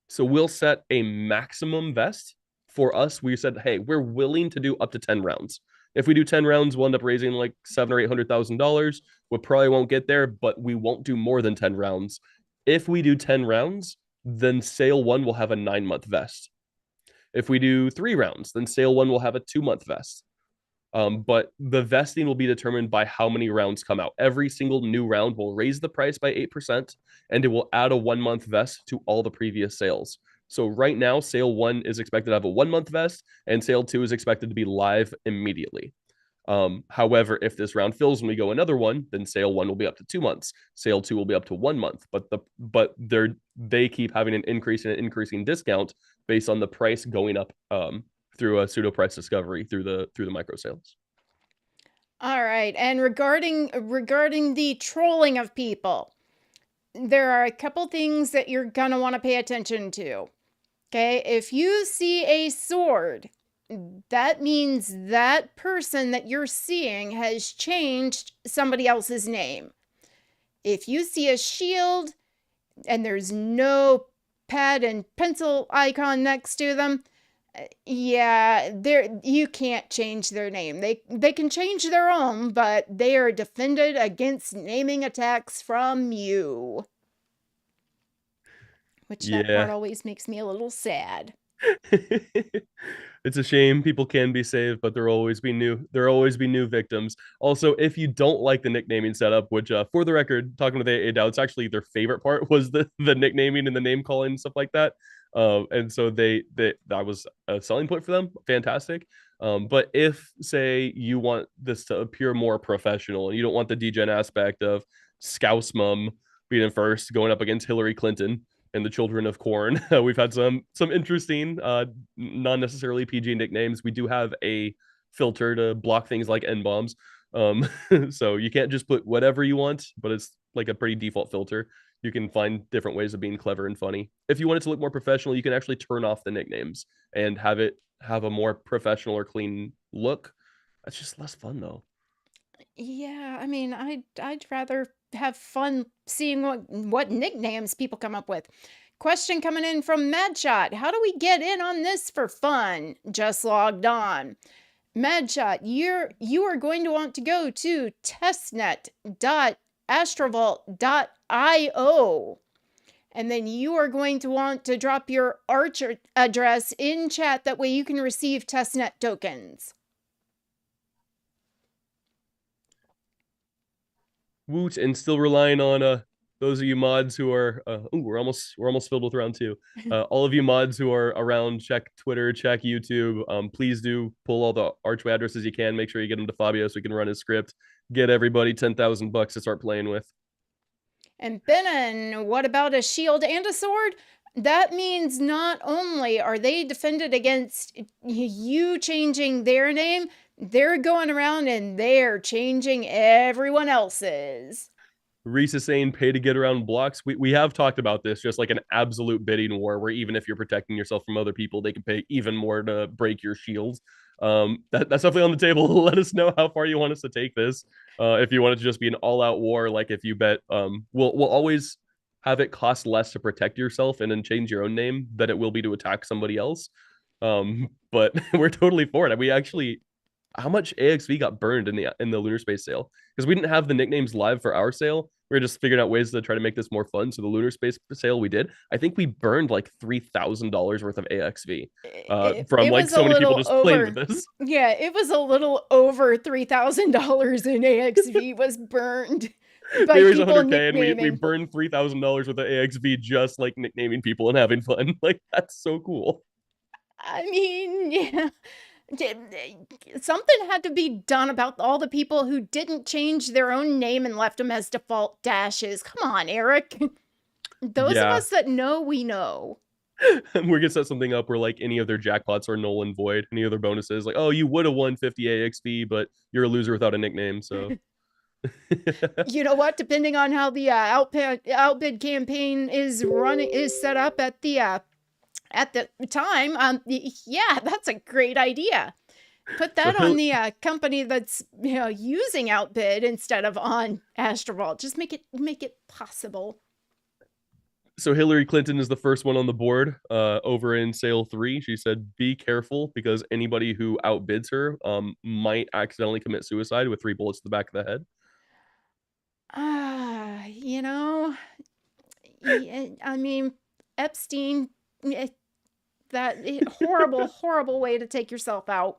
So we'll set a maximum vest for us. We said, hey, we're willing to do up to 10 rounds. If we do 10 rounds, we'll end up raising like $700,000 or $800,000. We probably won't get there, but we won't do more than 10 rounds. If we do 10 rounds, then Sale 1 will have a 9-month vest. If we do 3 rounds, then Sale 1 will have a 2-month vest. But the vesting will be determined by how many rounds come out. Every single new round will raise the price by 8%, and it will add a 1-month vest to all the previous sales. So right now, Sale 1 is expected to have a 1-month vest, and Sale 2 is expected to be live immediately. However, if this round fills and we go another one, then Sale 1 will be up to 2 months. Sale 2 will be up to 1 month. But they keep having an increasing discount based on the price going up through a pseudo price discovery through the micro sales. All right, and regarding the trolling of people, there are a couple things that you're gonna want to pay attention to. Okay, if you see a sword, that means that person that you're seeing has changed somebody else's name. If you see a shield and there's no pad and pencil icon next to them, yeah, you can't change their name. They can change their own, but they are defended against naming attacks from you. Which that part always makes me a little sad. It's a shame. People can be saved, but there'll always be new victims. Also, if you don't like the nicknaming setup, which for the record, talking with AA Dow, it's actually their favorite part was the nicknaming and the name calling and stuff like that. And so that was a selling point for them. Fantastic. But if, say, you want this to appear more professional and you don't want the degen aspect of Scouse Mum being in first, going up against Hillary Clinton and the Children of Corn, we've had some interesting, not necessarily PG nicknames. We do have a filter to block things like N-bombs. So you can't just put whatever you want, but it's like a pretty default filter. You can find different ways of being clever and funny. If you want it to look more professional, you can actually turn off the nicknames and have it have a more professional or clean look. That's just less fun, though. Yeah, I mean, I'd rather have fun seeing what nicknames people come up with. Question coming in from Madshot. How do we get in on this for fun? Just logged on. Madshot, you are going to want to go to testnet.astrovault.io. And then you are going to want to drop your Arch address in chat. That way you can receive testnet tokens. Woot, and still relying on those of you mods who are we're almost filled with round two. All of you mods who are around, check Twitter, check YouTube. Please do pull all the archway addresses you can. Make sure you get them to Fabio so he can run his script. Get everybody $10,000 to start playing with. And Benin, what about a shield and a sword? That means not only are they defended against you changing their name, they're going around and they're changing everyone else's. Reese is saying pay to get around blocks. We have talked about this, just like an absolute bidding war where even if you're protecting yourself from other people, they can pay even more to break your shields. That's definitely on the table. Let us know how far you want us to take this. If you want it to just be an all-out war, like if you bet, we'll always have it cost less to protect yourself and then change your own name than it will be to attack somebody else. But we're totally for it. We actually, how much AXV got burned in the lunar space sale? Because we didn't have the nicknames live for our sale. We were just figuring out ways to try to make this more fun. So the lunar space sale we did, I think we burned like $3,000 worth of AXV from like so many people just playing with this. Yeah, it was a little over $3,000 in AXV was burned by people 100K and we nicknaming. burned $3,000 worth of AXV just like nicknaming people and having fun. Like that's so cool. I mean, yeah. Something had to be done about all the people who didn't change their own name and left them as default dashes. Come on, Eric. Those of us that know, we know. We're gonna set something up where like any of their jackpots are null and void. Any of their bonuses, like, oh, you would have won 50 AXV, but you're a loser without a nickname. So you know what? Depending on how the outbid campaign is set up at the time, yeah, that's a great idea. Put that on the company that's using Outbid instead of on Astrovault. Just make it possible. So Hillary Clinton is the first one on the board over in sale 3. She said, be careful because anybody who outbids her might accidentally commit suicide with 3 bullets to the back of the head. I mean, Epstein, that horrible way to take yourself out.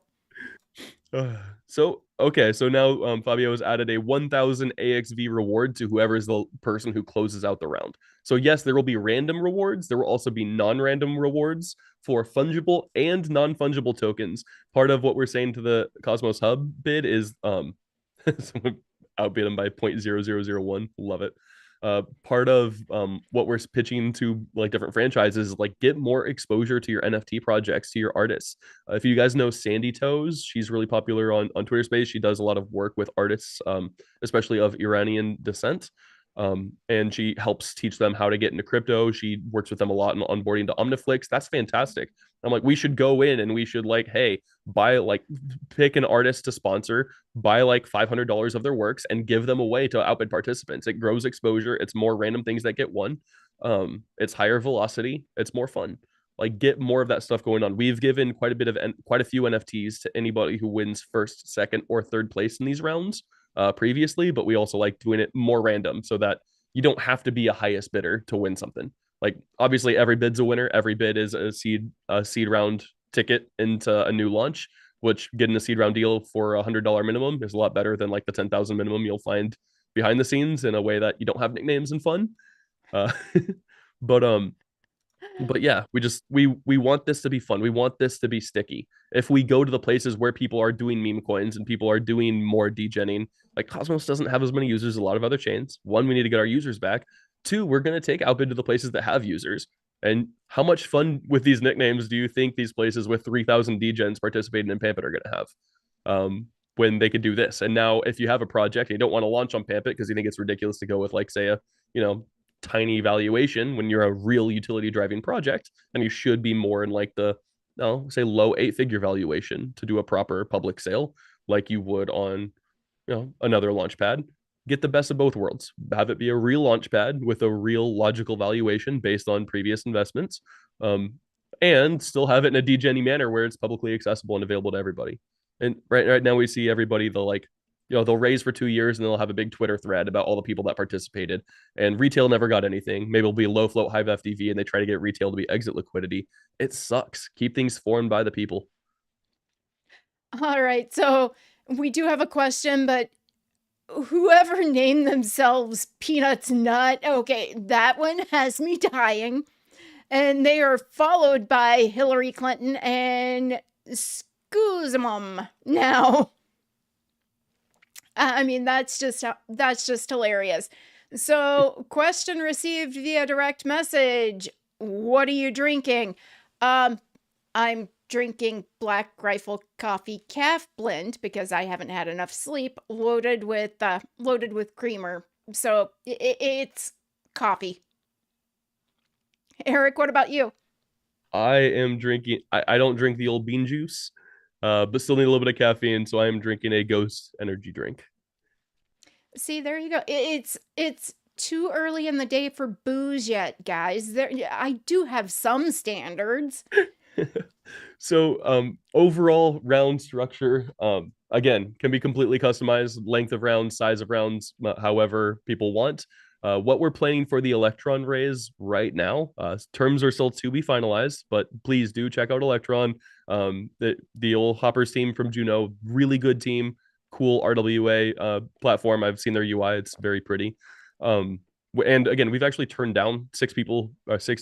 So now Fabio has added a 1,000 AXV reward to whoever is the person who closes out the round. So yes, there will be random rewards. There will also be non-random rewards for fungible and non-fungible tokens. Part of what we're saying to the Cosmos Hub bid is someone outbid them by 0.0001. Love it. Part of what we're pitching to like different franchises is like get more exposure to your NFT projects, to your artists. If you guys know Sandy Toes, she's really popular on Twitter Space. She does a lot of work with artists, especially of Iranian descent. And she helps teach them how to get into crypto. She works with them a lot in onboarding to Omniflix. That's fantastic. I'm like, we should go in and we should like, hey, buy like pick an artist to sponsor, buy like $500 of their works and give them away to outbid participants. It grows exposure. It's more random things that get won. It's higher velocity. It's more fun. Like get more of that stuff going on. We've given quite a few NFTs to anybody who wins first, second, or third place in these rounds previously, but we also like doing it more random so that you don't have to be a highest bidder to win something. Like obviously every bid's a winner. Every bid is a seed round ticket into a new launch, which getting a seed round deal for $100 minimum is a lot better than like the 10,000 minimum you'll find behind the scenes in a way that you don't have nicknames and fun. But yeah, we want this to be fun. We want this to be sticky. If we go to the places where people are doing meme coins and people are doing more degenning, like Cosmos doesn't have as many users as a lot of other chains. 1, we need to get our users back. 2, we're going to take Outbid to the places that have users. And how much fun with these nicknames do you think these places with 3,000 degens participating in Pampit are going to have when they could do this? And now if you have a project and you don't want to launch on Pampit because you think it's ridiculous to go with like, say, a, tiny valuation when you're a real utility driving project, and you should be more in like the say low 8-figure valuation to do a proper public sale like you would on another launch pad. Get the best of both worlds. Have it be a real launch pad with a real logical valuation based on previous investments, and still have it in a degenny manner where it's publicly accessible and available to everybody. And right now we see everybody, the like they'll raise for 2 years and they'll have a big Twitter thread about all the people that participated, and retail never got anything. Maybe it'll be low float, high FDV, and they try to get retail to be exit liquidity. It sucks. Keep things formed by the people. All right, so we do have a question, but whoever named themselves Peanuts Nut, okay, that one has me dying. And they are followed by Hillary Clinton and Scoozamum. Now, I mean, that's just hilarious. So, question received via direct message. What are you drinking? I'm drinking Black Rifle Coffee Calf Blend because I haven't had enough sleep, loaded with creamer. So it's coffee. Eric, what about you? I am drinking. I don't drink the old bean juice, but still need a little bit of caffeine, so I am drinking a Ghost energy drink. See, there you go. It's too early in the day for booze yet, guys. I do have some standards. So overall round structure, again, can be completely customized, length of rounds, size of rounds, however people want. What we're planning for the Electron raise right now, terms are still to be finalized, but please do check out Electron. The old Hoppers team from Juno, really good team, cool RWA platform. I've seen their UI, it's very pretty. And again, we've actually turned down 6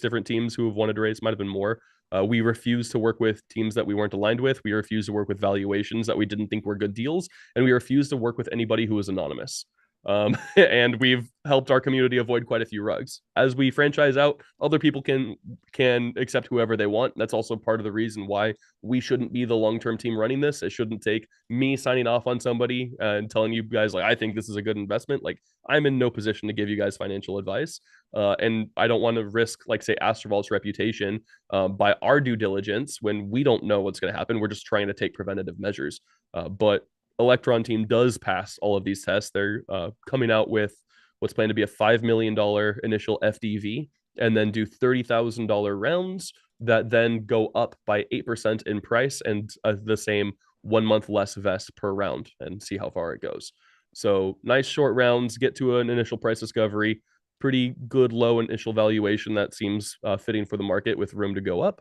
different teams who have wanted to raise, might have been more. We refuse to work with teams that we weren't aligned with. We refuse to work with valuations that we didn't think were good deals. And we refuse to work with anybody who was anonymous. And we've helped our community avoid quite a few rugs. As we franchise out, other people can accept whoever they want. That's also part of the reason why we shouldn't be the long-term team running this. It shouldn't take me signing off on somebody and telling you guys, like, I think this is a good investment. Like, I'm in no position to give you guys financial advice. And I don't want to risk, like, say, Astrovault's reputation by our due diligence when we don't know what's going to happen. We're just trying to take preventative measures. But Electron team does pass all of these tests. They're coming out with what's planned to be a $5 million initial FDV and then do $30,000 rounds that then go up by 8% in price and the same 1 month less vest per round, and see how far it goes. So nice short rounds, get to an initial price discovery, pretty good low initial valuation that seems fitting for the market with room to go up.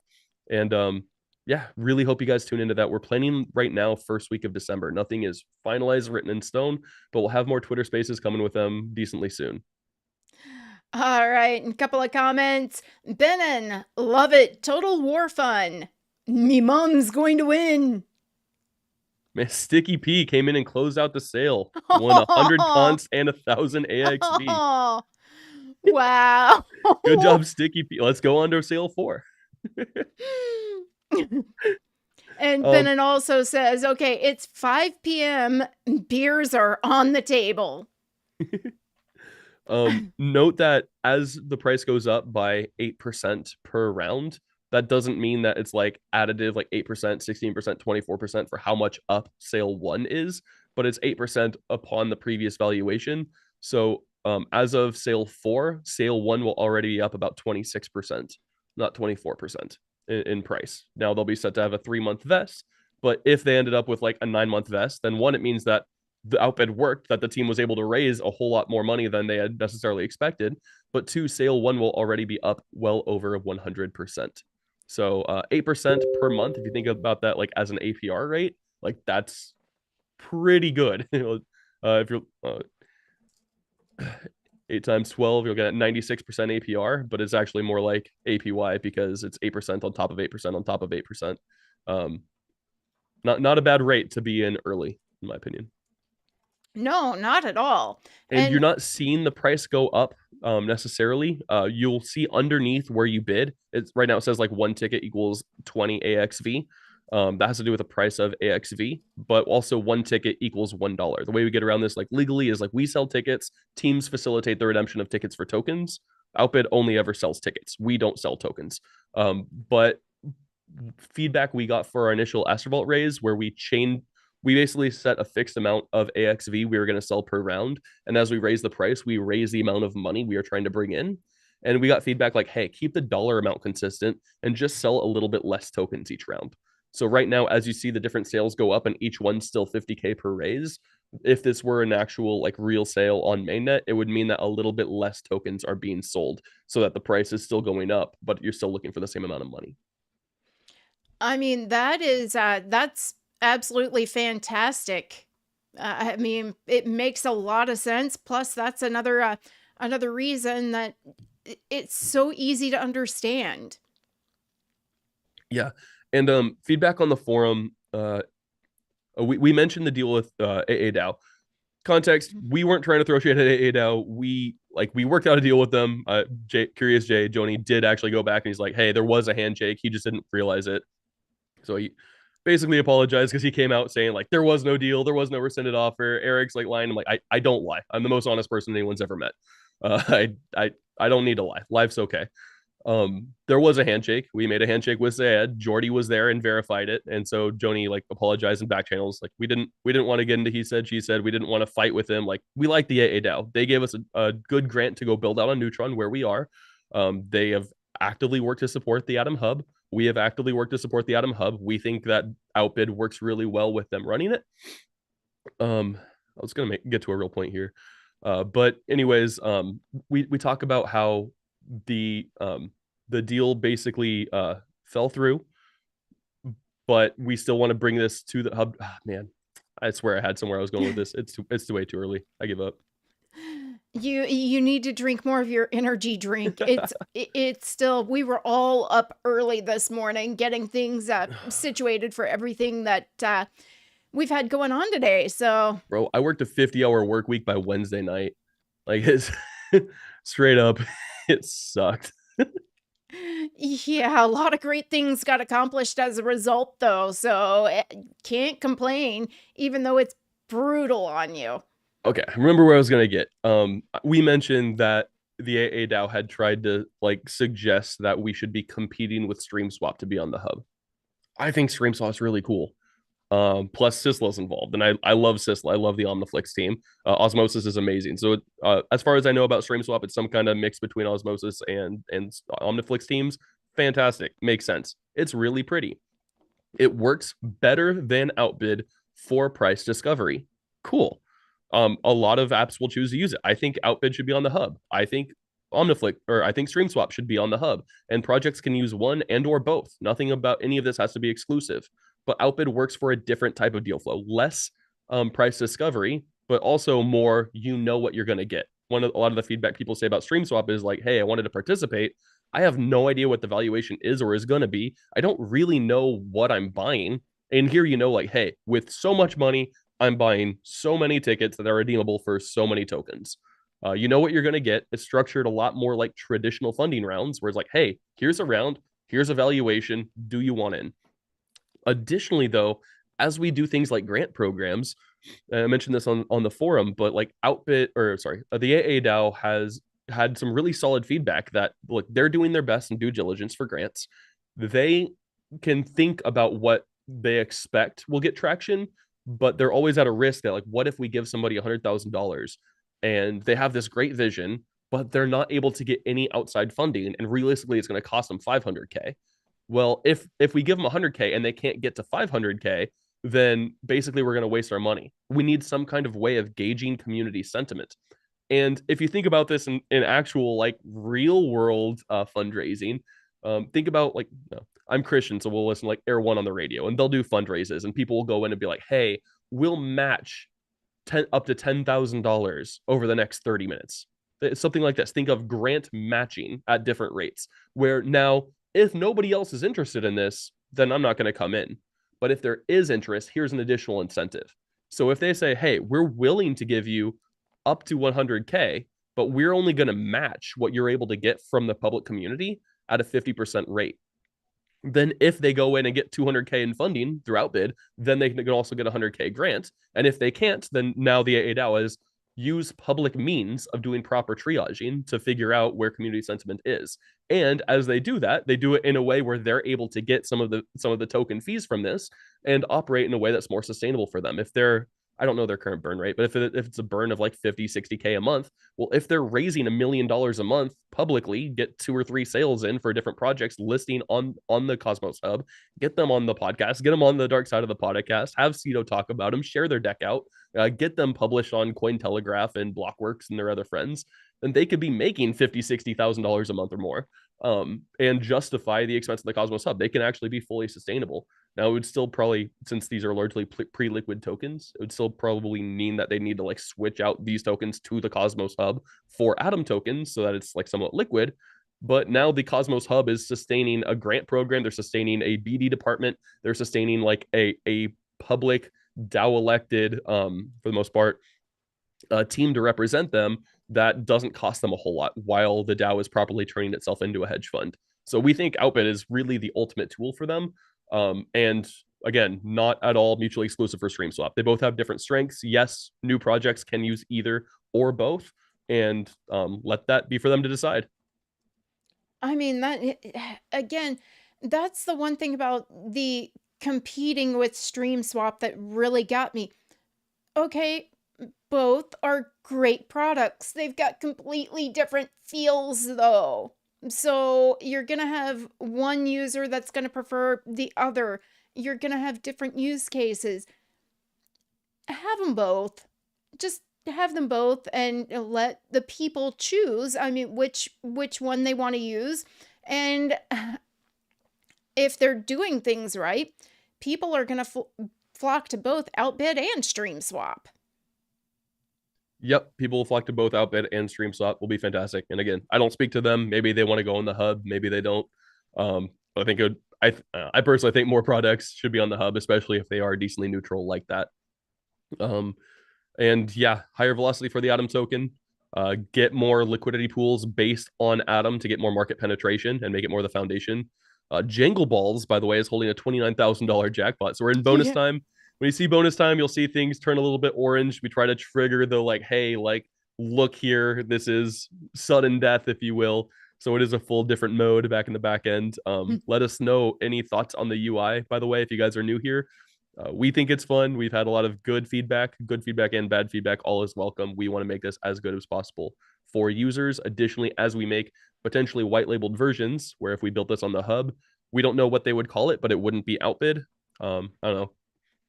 And yeah, really hope you guys tune into that. We're planning right now, first week of December. Nothing is finalized, written in stone, but we'll have more Twitter spaces coming with them decently soon. All right, and a couple of comments. Benin, love it. Total war fun. Me mom's going to win. Man, Sticky P came in and closed out the sale. Won 100 cons and 1,000 AXV. Oh, wow. Good job, Sticky P. Let's go on to sale 4. And Benin also says, okay, it's 5 p.m. Beers are on the table. Note that as the price goes up by 8% per round, that doesn't mean that it's like additive, like 8%, 16%, 24% for how much up sale 1 is, but it's 8% upon the previous valuation. So as of sale 4, sale 1 will already be up about 26%, not 24% in price. Now they'll be set to have a 3-month vest, but if they ended up with like a 9-month vest, then 1, it means that the outbid worked, that the team was able to raise a whole lot more money than they had necessarily expected. But 2, sale 1 will already be up well over 100%. So 8% per month, if you think about that like as an APR rate, like that's pretty good. If you're 8 times 12, you'll get 96% APR, but it's actually more like APY because it's 8% on top of 8% on top of 8%. Not a bad rate to be in early, in my opinion. No, not at all. And you're not seeing the price go up necessarily. You'll see underneath where you bid. It's right now it says like 1 ticket equals 20 AXV. That has to do with the price of AXV, but also 1 ticket equals $1. The way we get around this, like legally, is like we sell tickets. Teams facilitate the redemption of tickets for tokens. Outbid only ever sells tickets. We don't sell tokens. But feedback we got for our initial Astrovault raise, where we basically set a fixed amount of AXV we were going to sell per round. And as we raise the price, we raise the amount of money we are trying to bring in. And we got feedback like, hey, keep the dollar amount consistent and just sell a little bit less tokens each round. So right now, as you see the different sales go up and each one's still 50K per raise, if this were an actual like real sale on mainnet, it would mean that a little bit less tokens are being sold so that the price is still going up, but you're still looking for the same amount of money. I mean, that's absolutely fantastic. I mean, it makes a lot of sense. Plus, that's another reason that it's so easy to understand. Yeah. And feedback on the forum, we mentioned the deal with AA context, we weren't trying to throw shit at ADAO. We worked out a deal with them. Curious Jay Joni did actually go back and he's like, hey, there was a handshake, he just didn't realize it. So he basically apologized because he came out saying like there was no deal, there was no rescinded offer. Eric's like lying. I'm like, I don't lie, I'm the most honest person anyone's ever met. I don't need to lie, life's okay. There was a handshake. We made a handshake with Zayed. Jordy was there and verified it, and so Joni like apologized in back channels. Like we didn't want to get into he said she said. We didn't want to fight with him. Like we like the AADAO. They gave us a good grant to go build out on Neutron where we are. They have actively worked to support the Atom Hub. We have actively worked to support the Atom Hub. We think that Outbid works really well with them running it. I was gonna get to a real point here, but anyways, we talk about how the deal basically fell through, but we still want to bring this to the hub. Oh, man, I swear I had somewhere I was going with this. It's way too early. I give up. You need to drink more of your energy drink. It's still, we were all up early this morning getting things situated for everything that we've had going on today. So, bro, I worked a 50-hour work week by Wednesday night. Like it's straight up, it sucked. Yeah, a lot of great things got accomplished as a result, though. So can't complain, even though it's brutal on you. Okay, remember where I was gonna get. We mentioned that the AADAO had tried to like suggest that we should be competing with StreamSwap to be on the hub. I think StreamSwap is really cool. Plus Sisla's involved, and I love Sisla. I love the Omniflix team. Osmosis is amazing. So as far as I know about StreamSwap, it's some kind of mix between Osmosis and Omniflix teams. Fantastic, makes sense. It's really pretty. It works better than Outbid for price discovery. Cool. A lot of apps will choose to use it. I think Outbid should be on the hub. I think Omniflix or I think StreamSwap should be on the hub, and projects can use one and or both. Nothing about any of this has to be exclusive. But Outbid works for a different type of deal flow, less price discovery, but also more you know what you're going to get. A lot of the feedback people say about StreamSwap is like, hey, I wanted to participate. I have no idea what the valuation is or is going to be. I don't really know what I'm buying. And here, you know, like, hey, with so much money, I'm buying so many tickets that are redeemable for so many tokens. You know what you're going to get. It's structured a lot more like traditional funding rounds, where it's like, hey, here's a round, here's a valuation. Do you want in? Additionally, though, as we do things like grant programs, I mentioned this on the forum, but like Outbid, or sorry, the AADAO has had some really solid feedback that look, they're doing their best in due diligence for grants. They can think about what they expect will get traction, but they're always at a risk that like, what if we give somebody $100,000 and they have this great vision, but they're not able to get any outside funding, and realistically, it's going to cost them 500K. Well, if we give them 100K and they can't get to 500K, then basically we're going to waste our money. We need some kind of way of gauging community sentiment. And if you think about this in actual like real world fundraising, think about like, I'm Christian, so we'll listen to like Air One on the radio, and they'll do fundraisers, and people will go in and be like, hey, we'll match up to $10,000 over the next 30 minutes. It's something like this. Think of grant matching at different rates, where now if nobody else is interested in this, then I'm not going to come in. But if there is interest, here's an additional incentive. So if they say, hey, we're willing to give you up to 100K, but we're only going to match what you're able to get from the public community at a 50% rate. Then if they go in and get 200K in funding through Outbid, then they can also get a 100K grant. And if they can't, then now the AADAO is use public means of doing proper triaging to figure out where community sentiment is. And as they do that, they do it in a way where they're able to get some of the token fees from this and operate in a way that's more sustainable for them. If they're I don't know their current burn rate, but if it's a burn of like 50, 60K a month, well, if they're raising $1 million a month publicly, get 2 or 3 sales in for different projects listing on the Cosmos Hub, get them on the podcast, get them on the Dark Side of the Podcast, have Cito talk about them, share their deck out, get them published on Cointelegraph and Blockworks and their other friends, then they could be making $50,000-$60,000 a month or more, and justify the expense of the Cosmos Hub. They can actually be fully sustainable. Now, it would still probably, since these are largely pre-liquid tokens, it would still probably mean that they need to like switch out these tokens to the Cosmos Hub for Atom tokens so that it's like somewhat liquid. But now the Cosmos Hub is sustaining a grant program. They're sustaining a BD department. They're sustaining like a public DAO elected, for the most part, team to represent them that doesn't cost them a whole lot while the DAO is properly turning itself into a hedge fund. So we think Outbid is really the ultimate tool for them. And again, not at all mutually exclusive for StreamSwap. They both have different strengths. Yes, new projects can use either or both, and let that be for them to decide. I mean, that again, that's the one thing about the competing with StreamSwap that really got me. Okay, both are great products. They've got completely different feels though. So you're going to have one user that's going to prefer the other. You're going to have different use cases. Have them both. Just have them both and let the people choose, I mean, which one they want to use. And if they're doing things right, people are going to flock to both Outbid and StreamSwap. Yep, people will flock to both Outbid and StreamSwap. Will be fantastic. And again, I don't speak to them. Maybe they want to go on the hub. Maybe they don't. But I think it would, I personally think more products should be on the hub, especially if they are decently neutral like that. And yeah, higher velocity for the Atom token. Get more liquidity pools based on Atom to get more market penetration and make it more the foundation. Jangle Balls, by the way, is holding a $29,000 jackpot. So we're in bonus time. When you see bonus time, you'll see things turn a little bit orange. We try to trigger the like, hey, like, look here. This is sudden death, if you will. So it is a full different mode back in the back end. Let us know any thoughts on the UI, by the way, if you guys are new here. We think it's fun. We've had a lot of good feedback and bad feedback. All is welcome. We want to make this as good as possible for users. Additionally, as we make potentially white labeled versions, where if we built this on the hub, we don't know what they would call it, but it wouldn't be Outbid. I don't know.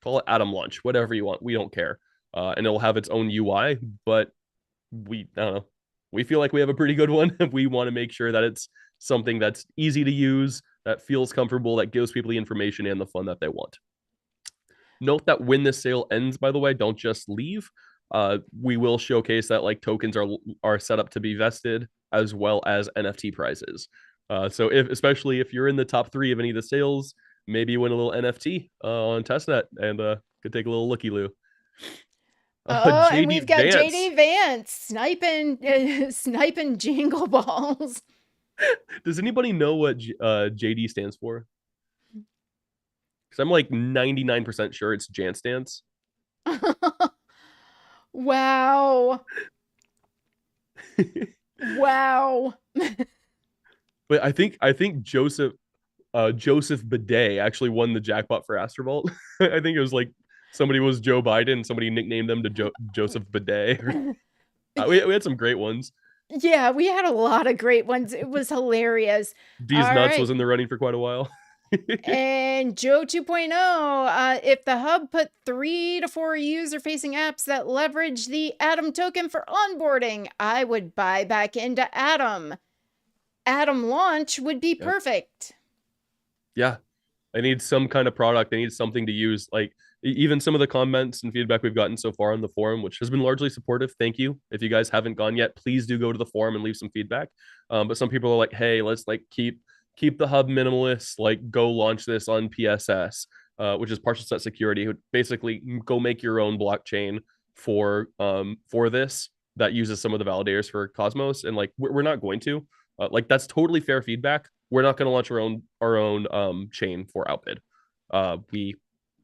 Call it Atom Launch, whatever you want. We don't care. And it'll have its own UI, but I don't know. We feel like we have a pretty good one. We want to make sure that it's something that's easy to use, that feels comfortable, that gives people the information and the fun that they want. Note that when this sale ends, by the way, don't just leave. We will showcase that like tokens are set up to be vested as well as NFT prizes. So especially if you're in the top 3 of any of the sales, maybe you win a little NFT on testnet and could take a little looky-loo. And we've got Vance. JD Vance sniping Jangle Balls. Does anybody know what JD stands for? Because I'm like 99% sure it's Jan Stance. Wow. Wow. But I think Joseph Bidet actually won the jackpot for Astrovault. I think it was like somebody was Joe Biden and somebody nicknamed them to Joseph Bidet. We had some great ones. Yeah, we had a lot of great ones. It was hilarious. D's Nuts was in the running for quite a while. And Joe 2.0, if the hub put 3 to 4 user-facing apps that leverage the Atom token for onboarding, I would buy back into Atom. Atom Launch would be perfect. Yeah, I need some kind of product. I need something to use. Like even some of the comments and feedback we've gotten so far on the forum, which has been largely supportive. Thank you. If you guys haven't gone yet, please do go to the forum and leave some feedback. But some people are like, hey, let's like keep the hub minimalist, like go launch this on PSS, which is partial set security. Basically go make your own blockchain for this that uses some of the validators for Cosmos. And like, we're not going to, like, that's totally fair feedback. We're not going to launch our own chain for Outbid. We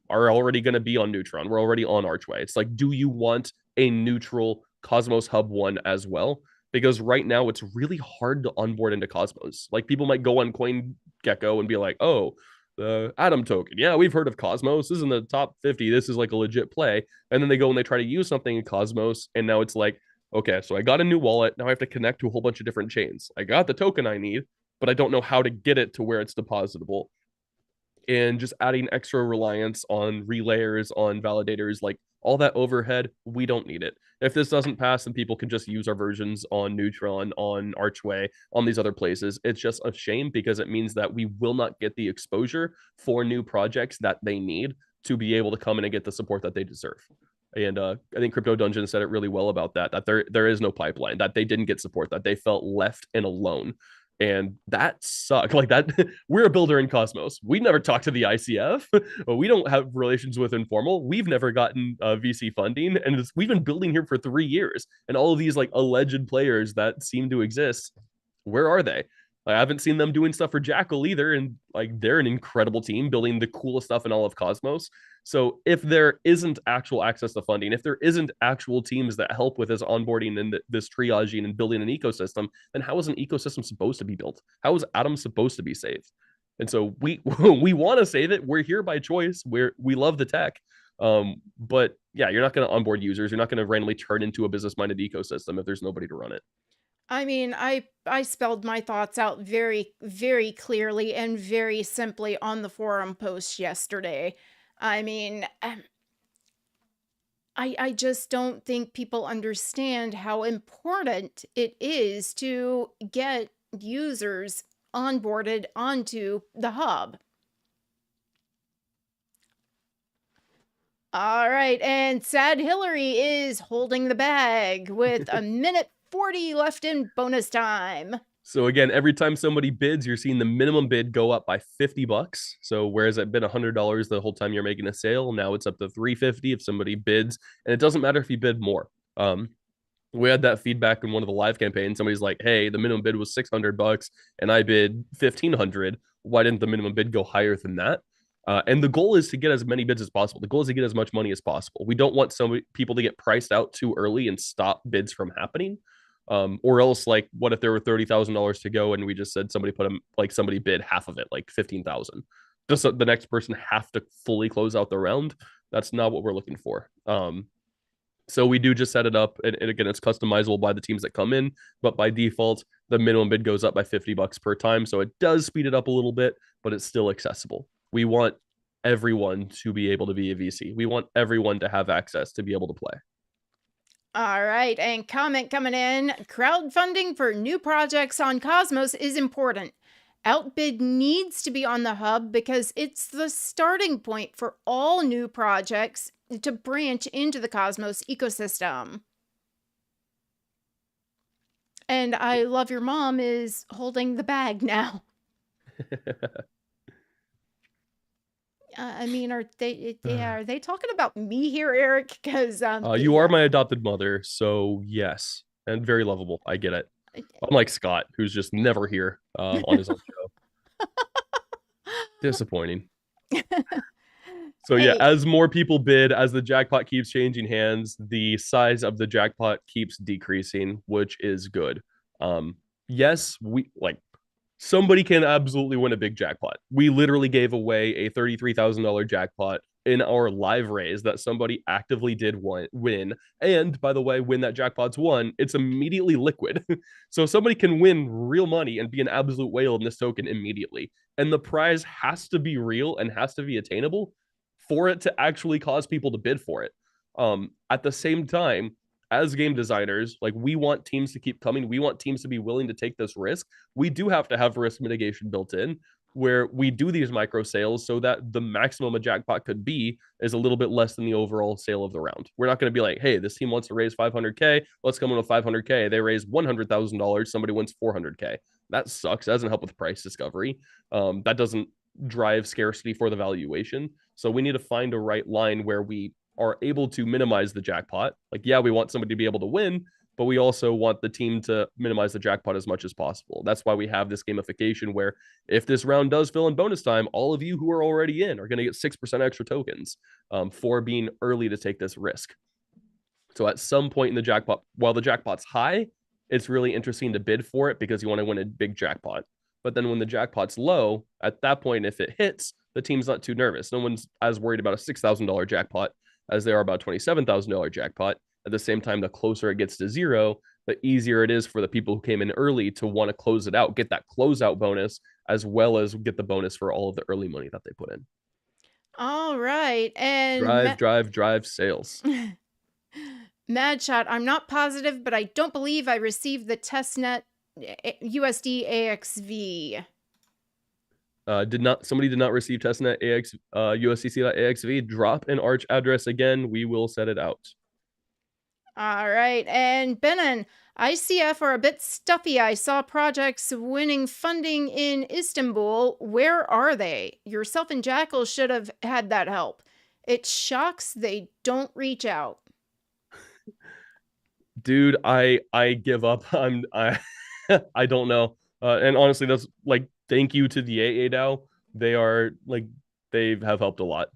are already going to be on Neutron. We're already on Archway. It's like, do you want a neutral Cosmos Hub 1 as well? Because right now it's really hard to onboard into Cosmos. Like people might go on CoinGecko and be like, oh, the Atom token. Yeah, we've heard of Cosmos. This is in the top 50. This is like a legit play. And then they go and they try to use something in Cosmos. And now it's like, okay, so I got a new wallet. Now I have to connect to a whole bunch of different chains. I got the token I need, but I don't know how to get it to where it's depositable. And just adding extra reliance on relayers, on validators, like all that overhead, we don't need it. If this doesn't pass, then people can just use our versions on Neutron, on Archway, on these other places. It's just a shame because it means that we will not get the exposure for new projects that they need to be able to come in and get the support that they deserve. And I think Crypto Dungeon said it really well about that there is no pipeline, that they didn't get support, that they felt left and alone. And that sucked. Like that, we're a builder in Cosmos. We never talked to the ICF. We don't have relations with Informal. We've never gotten VC funding, and we've been building here for 3 years. And all of these like alleged players that seem to exist, where are they? I haven't seen them doing stuff for Jackal either, and like they're an incredible team building the coolest stuff in all of Cosmos. So if there isn't actual access to funding, if there isn't actual teams that help with this onboarding and this triaging and building an ecosystem, then how is an ecosystem supposed to be built? How is Atom supposed to be saved? And so we we want to save it. We're here by choice. We love the tech. But yeah, you're not going to onboard users. You're not going to randomly turn into a business-minded ecosystem if there's nobody to run it. I mean, I spelled my thoughts out very, very clearly and very simply on the forum post yesterday. I mean, I just don't think people understand how important it is to get users onboarded onto the hub. All right, and Sad Hillary is holding the bag with a minute 40 left in bonus time. So again, every time somebody bids, you're seeing the minimum bid go up by $50. So whereas it been $100 the whole time you're making a sale, now it's up to $350 if somebody bids, and it doesn't matter if you bid more. We had that feedback in one of the live campaigns. Somebody's like, "Hey, the minimum bid was $600, and I bid $1,500. Why didn't the minimum bid go higher than that?" And the goal is to get as many bids as possible. The goal is to get as much money as possible. We don't want some people to get priced out too early and stop bids from happening. Or else, like, what if there were $30,000 to go and we just said somebody bid half of it, like 15,000? Just so the next person have to fully close out the round. That's not what we're looking for. So we do just set it up, and again, it's customizable by the teams that come in, but by default, the minimum bid goes up by $50 per time. So it does speed it up a little bit, but it's still accessible. We want everyone to be able to be a VC. We want everyone to have access to be able to play. All right, and comment coming in. Crowdfunding for new projects on Cosmos is important. Outbid needs to be on the hub because it's the starting point for all new projects to branch into the Cosmos ecosystem. And I love your mom is holding the bag now. I mean, are they talking about me here, Eric? Because you are my adopted mother, so yes, and very lovable. I get it. Unlike Scott, who's just never here on his own show. Disappointing. So yeah, as more people bid, as the jackpot keeps changing hands, the size of the jackpot keeps decreasing, which is good. Yes, somebody can absolutely win a big jackpot. We literally gave away a $33,000 jackpot in our live raise that somebody actively did win. And by the way, when that jackpot's won, it's immediately liquid. So somebody can win real money and be an absolute whale in this token immediately. And the prize has to be real and has to be attainable for it to actually cause people to bid for it. At the same time, as game designers, like, we want teams to keep coming. We want teams to be willing to take this risk. We do have to have risk mitigation built in, where we do these micro sales so that the maximum a jackpot could be is a little bit less than the overall sale of the round. We're not going to be like, hey, this team wants to raise 500K. Let's come in with 500K. They raise $100,000. Somebody wins 400K. That sucks. That doesn't help with price discovery. That doesn't drive scarcity for the valuation. So we need to find a right line where we are able to minimize the jackpot. Like, yeah, we want somebody to be able to win, but we also want the team to minimize the jackpot as much as possible. That's why we have this gamification where if this round does fill in bonus time, all of you who are already in are going to get 6% extra tokens for being early to take this risk. So at some point in the jackpot, while the jackpot's high, it's really interesting to bid for it because you want to win a big jackpot. But then when the jackpot's low, at that point, if it hits, the team's not too nervous. No one's as worried about a $6,000 jackpot as they are about $27,000 jackpot. At the same time, the closer it gets to zero, the easier it is for the people who came in early to want to close it out, get that closeout bonus, as well as get the bonus for all of the early money that they put in. All right. And Drive sales. Mad Shot, I'm not positive, but I don't believe I received the testnet USD AXV. Somebody did not receive testnet USDC.AXV? Drop an Arch address again. We will set it out. All right. And Benon, ICF are a bit stuffy. I saw projects winning funding in Istanbul. Where are they? Yourself and Jackal should have had that help. It shocks they don't reach out. Dude, I give up. I don't know. And honestly, that's like thank you to the AA They are like they have helped a lot.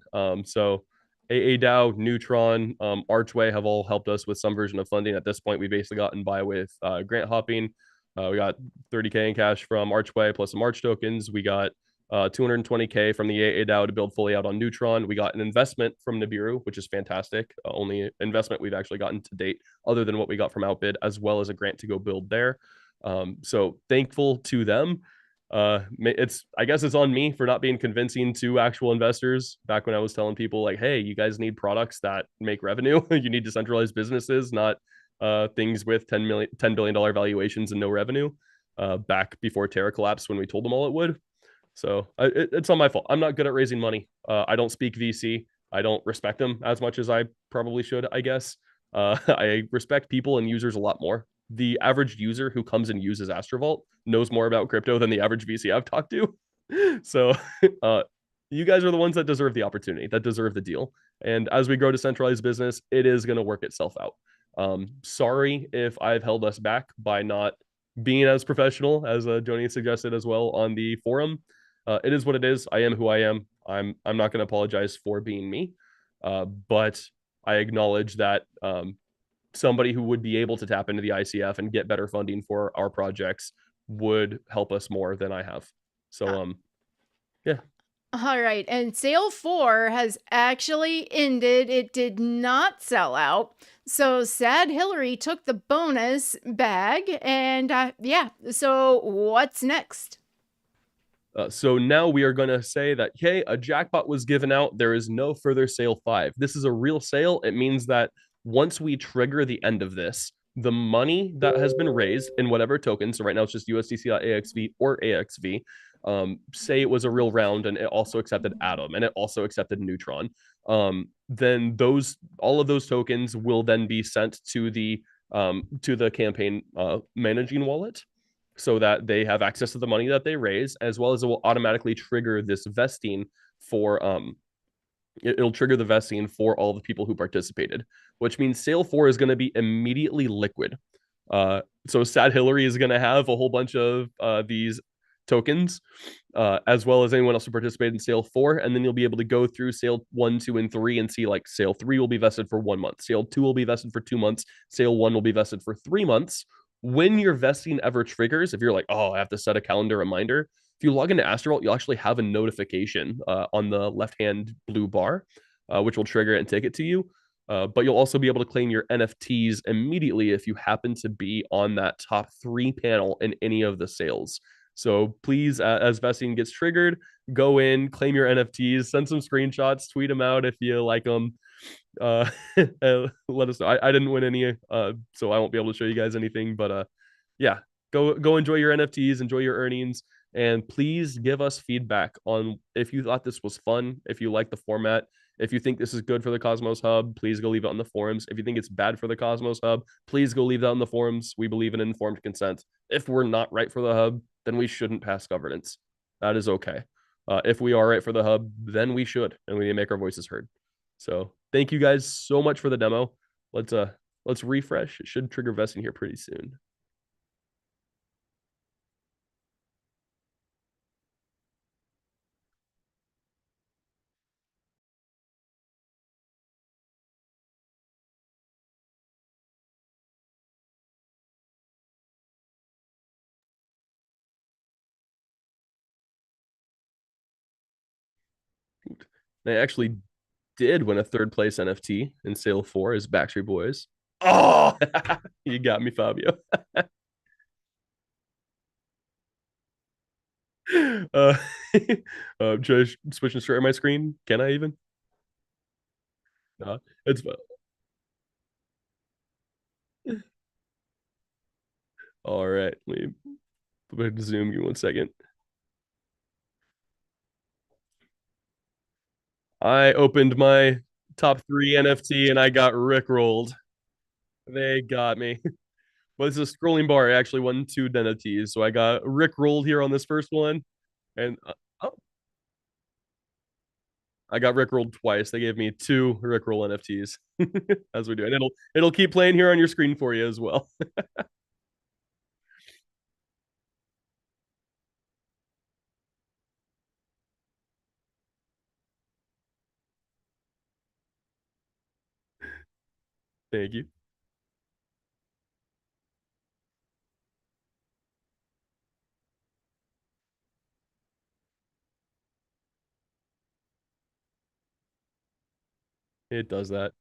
So AA Neutron, Archway have all helped us with some version of funding. At this point, we basically gotten by with grant hopping. We got 30K in cash from Archway plus some Arch tokens. We got 220K from the AA to build fully out on Neutron. We got an investment from Nibiru, which is fantastic. Only investment we've actually gotten to date, other than what we got from Outbid, as well as a grant to go build there. So thankful to them. I guess it's on me for not being convincing to actual investors back when I was telling people like, hey, you guys need products that make revenue. You need decentralized businesses, not things with $10 billion valuations and no revenue. Back before Terra collapsed when we told them all it would. So it's not my fault. I'm not good at raising money. I don't speak VC. I don't respect them as much as I probably should, I guess. I respect people and users a lot more. The average user who comes and uses Astrovault knows more about crypto than the average VC I've talked to. So you guys are the ones that deserve the opportunity, that deserve the deal. And as we grow decentralized business, it is going to work itself out. Sorry if I've held us back by not being as professional as Joni suggested as well on the forum. It is what it is. I am who I am. I'm not going to apologize for being me, but I acknowledge that somebody who would be able to tap into the ICF and get better funding for our projects would help us more than I have. So, yeah. All right. And sale 4 has actually ended. It did not sell out. So Sad Hillary took the bonus bag. And yeah, so what's next? So now we are going to say that, hey, a jackpot was given out. There is no further sale 5. This is a real sale. It means that once we trigger the end of this, the money that has been raised in whatever token, so right now it's just USDC.AXV or AXV, say it was a real round and it also accepted Atom and it also accepted Neutron, then all of those tokens will then be sent to the campaign managing wallet, so that they have access to the money that they raise, as well as it will automatically trigger this vesting for it'll trigger the vesting for all the people who participated, which means sale 4 is going to be immediately liquid. So Sad Hillary is going to have a whole bunch of these tokens, as well as anyone else who participated in sale 4, and then you'll be able to go through sale 1, 2, and 3 and see like sale 3 will be vested for 1 month, sale 2 will be vested for 2 months, sale 1 will be vested for 3 months. When your vesting ever triggers, if you're like, oh, I have to set a calendar reminder, if you log into Astrovault, you'll actually have a notification on the left-hand blue bar, which will trigger it and take it to you. But you'll also be able to claim your NFTs immediately if you happen to be on that top 3 panel in any of the sales. So please, as vesting gets triggered, go in, claim your NFTs, send some screenshots, tweet them out if you like them. Let us know. I didn't win any, so I won't be able to show you guys anything, but yeah, go enjoy your NFTs, enjoy your earnings, and please give us feedback on if you thought this was fun, if you like the format, if you think this is good for the Cosmos Hub, please go leave it on the forums. If you think it's bad for the Cosmos Hub, please go leave that on the forums. We believe in informed consent. If we're not right for the hub, then we shouldn't pass governance. That is okay. If we are right for the hub, then we should, and we need to make our voices heard. So thank you guys so much for the demo. Let's refresh. It should trigger vesting here pretty soon. They actually did win a third place NFT in sale four is Backstreet Boys. Oh, you got me, Fabio. Uh, should I switch and start my screen? Can I even? No, it's fine. All right. Let me put Zoom. Give me 1 second. I opened my top three NFT and I got rickrolled. They got me. But it's a scrolling bar. I actually won two NFTs. So I got rickrolled here on this first one. And oh, I got rickrolled twice. They gave me two rickroll NFTs as we do. And it'll keep playing here on your screen for you as well. Thank you. It does that.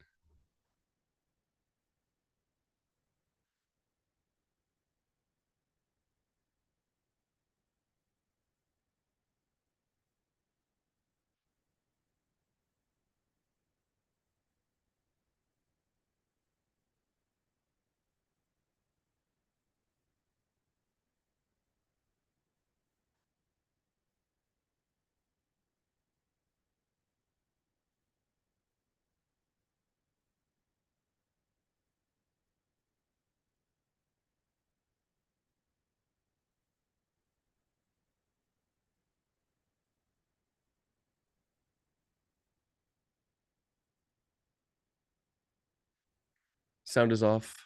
Sound is off.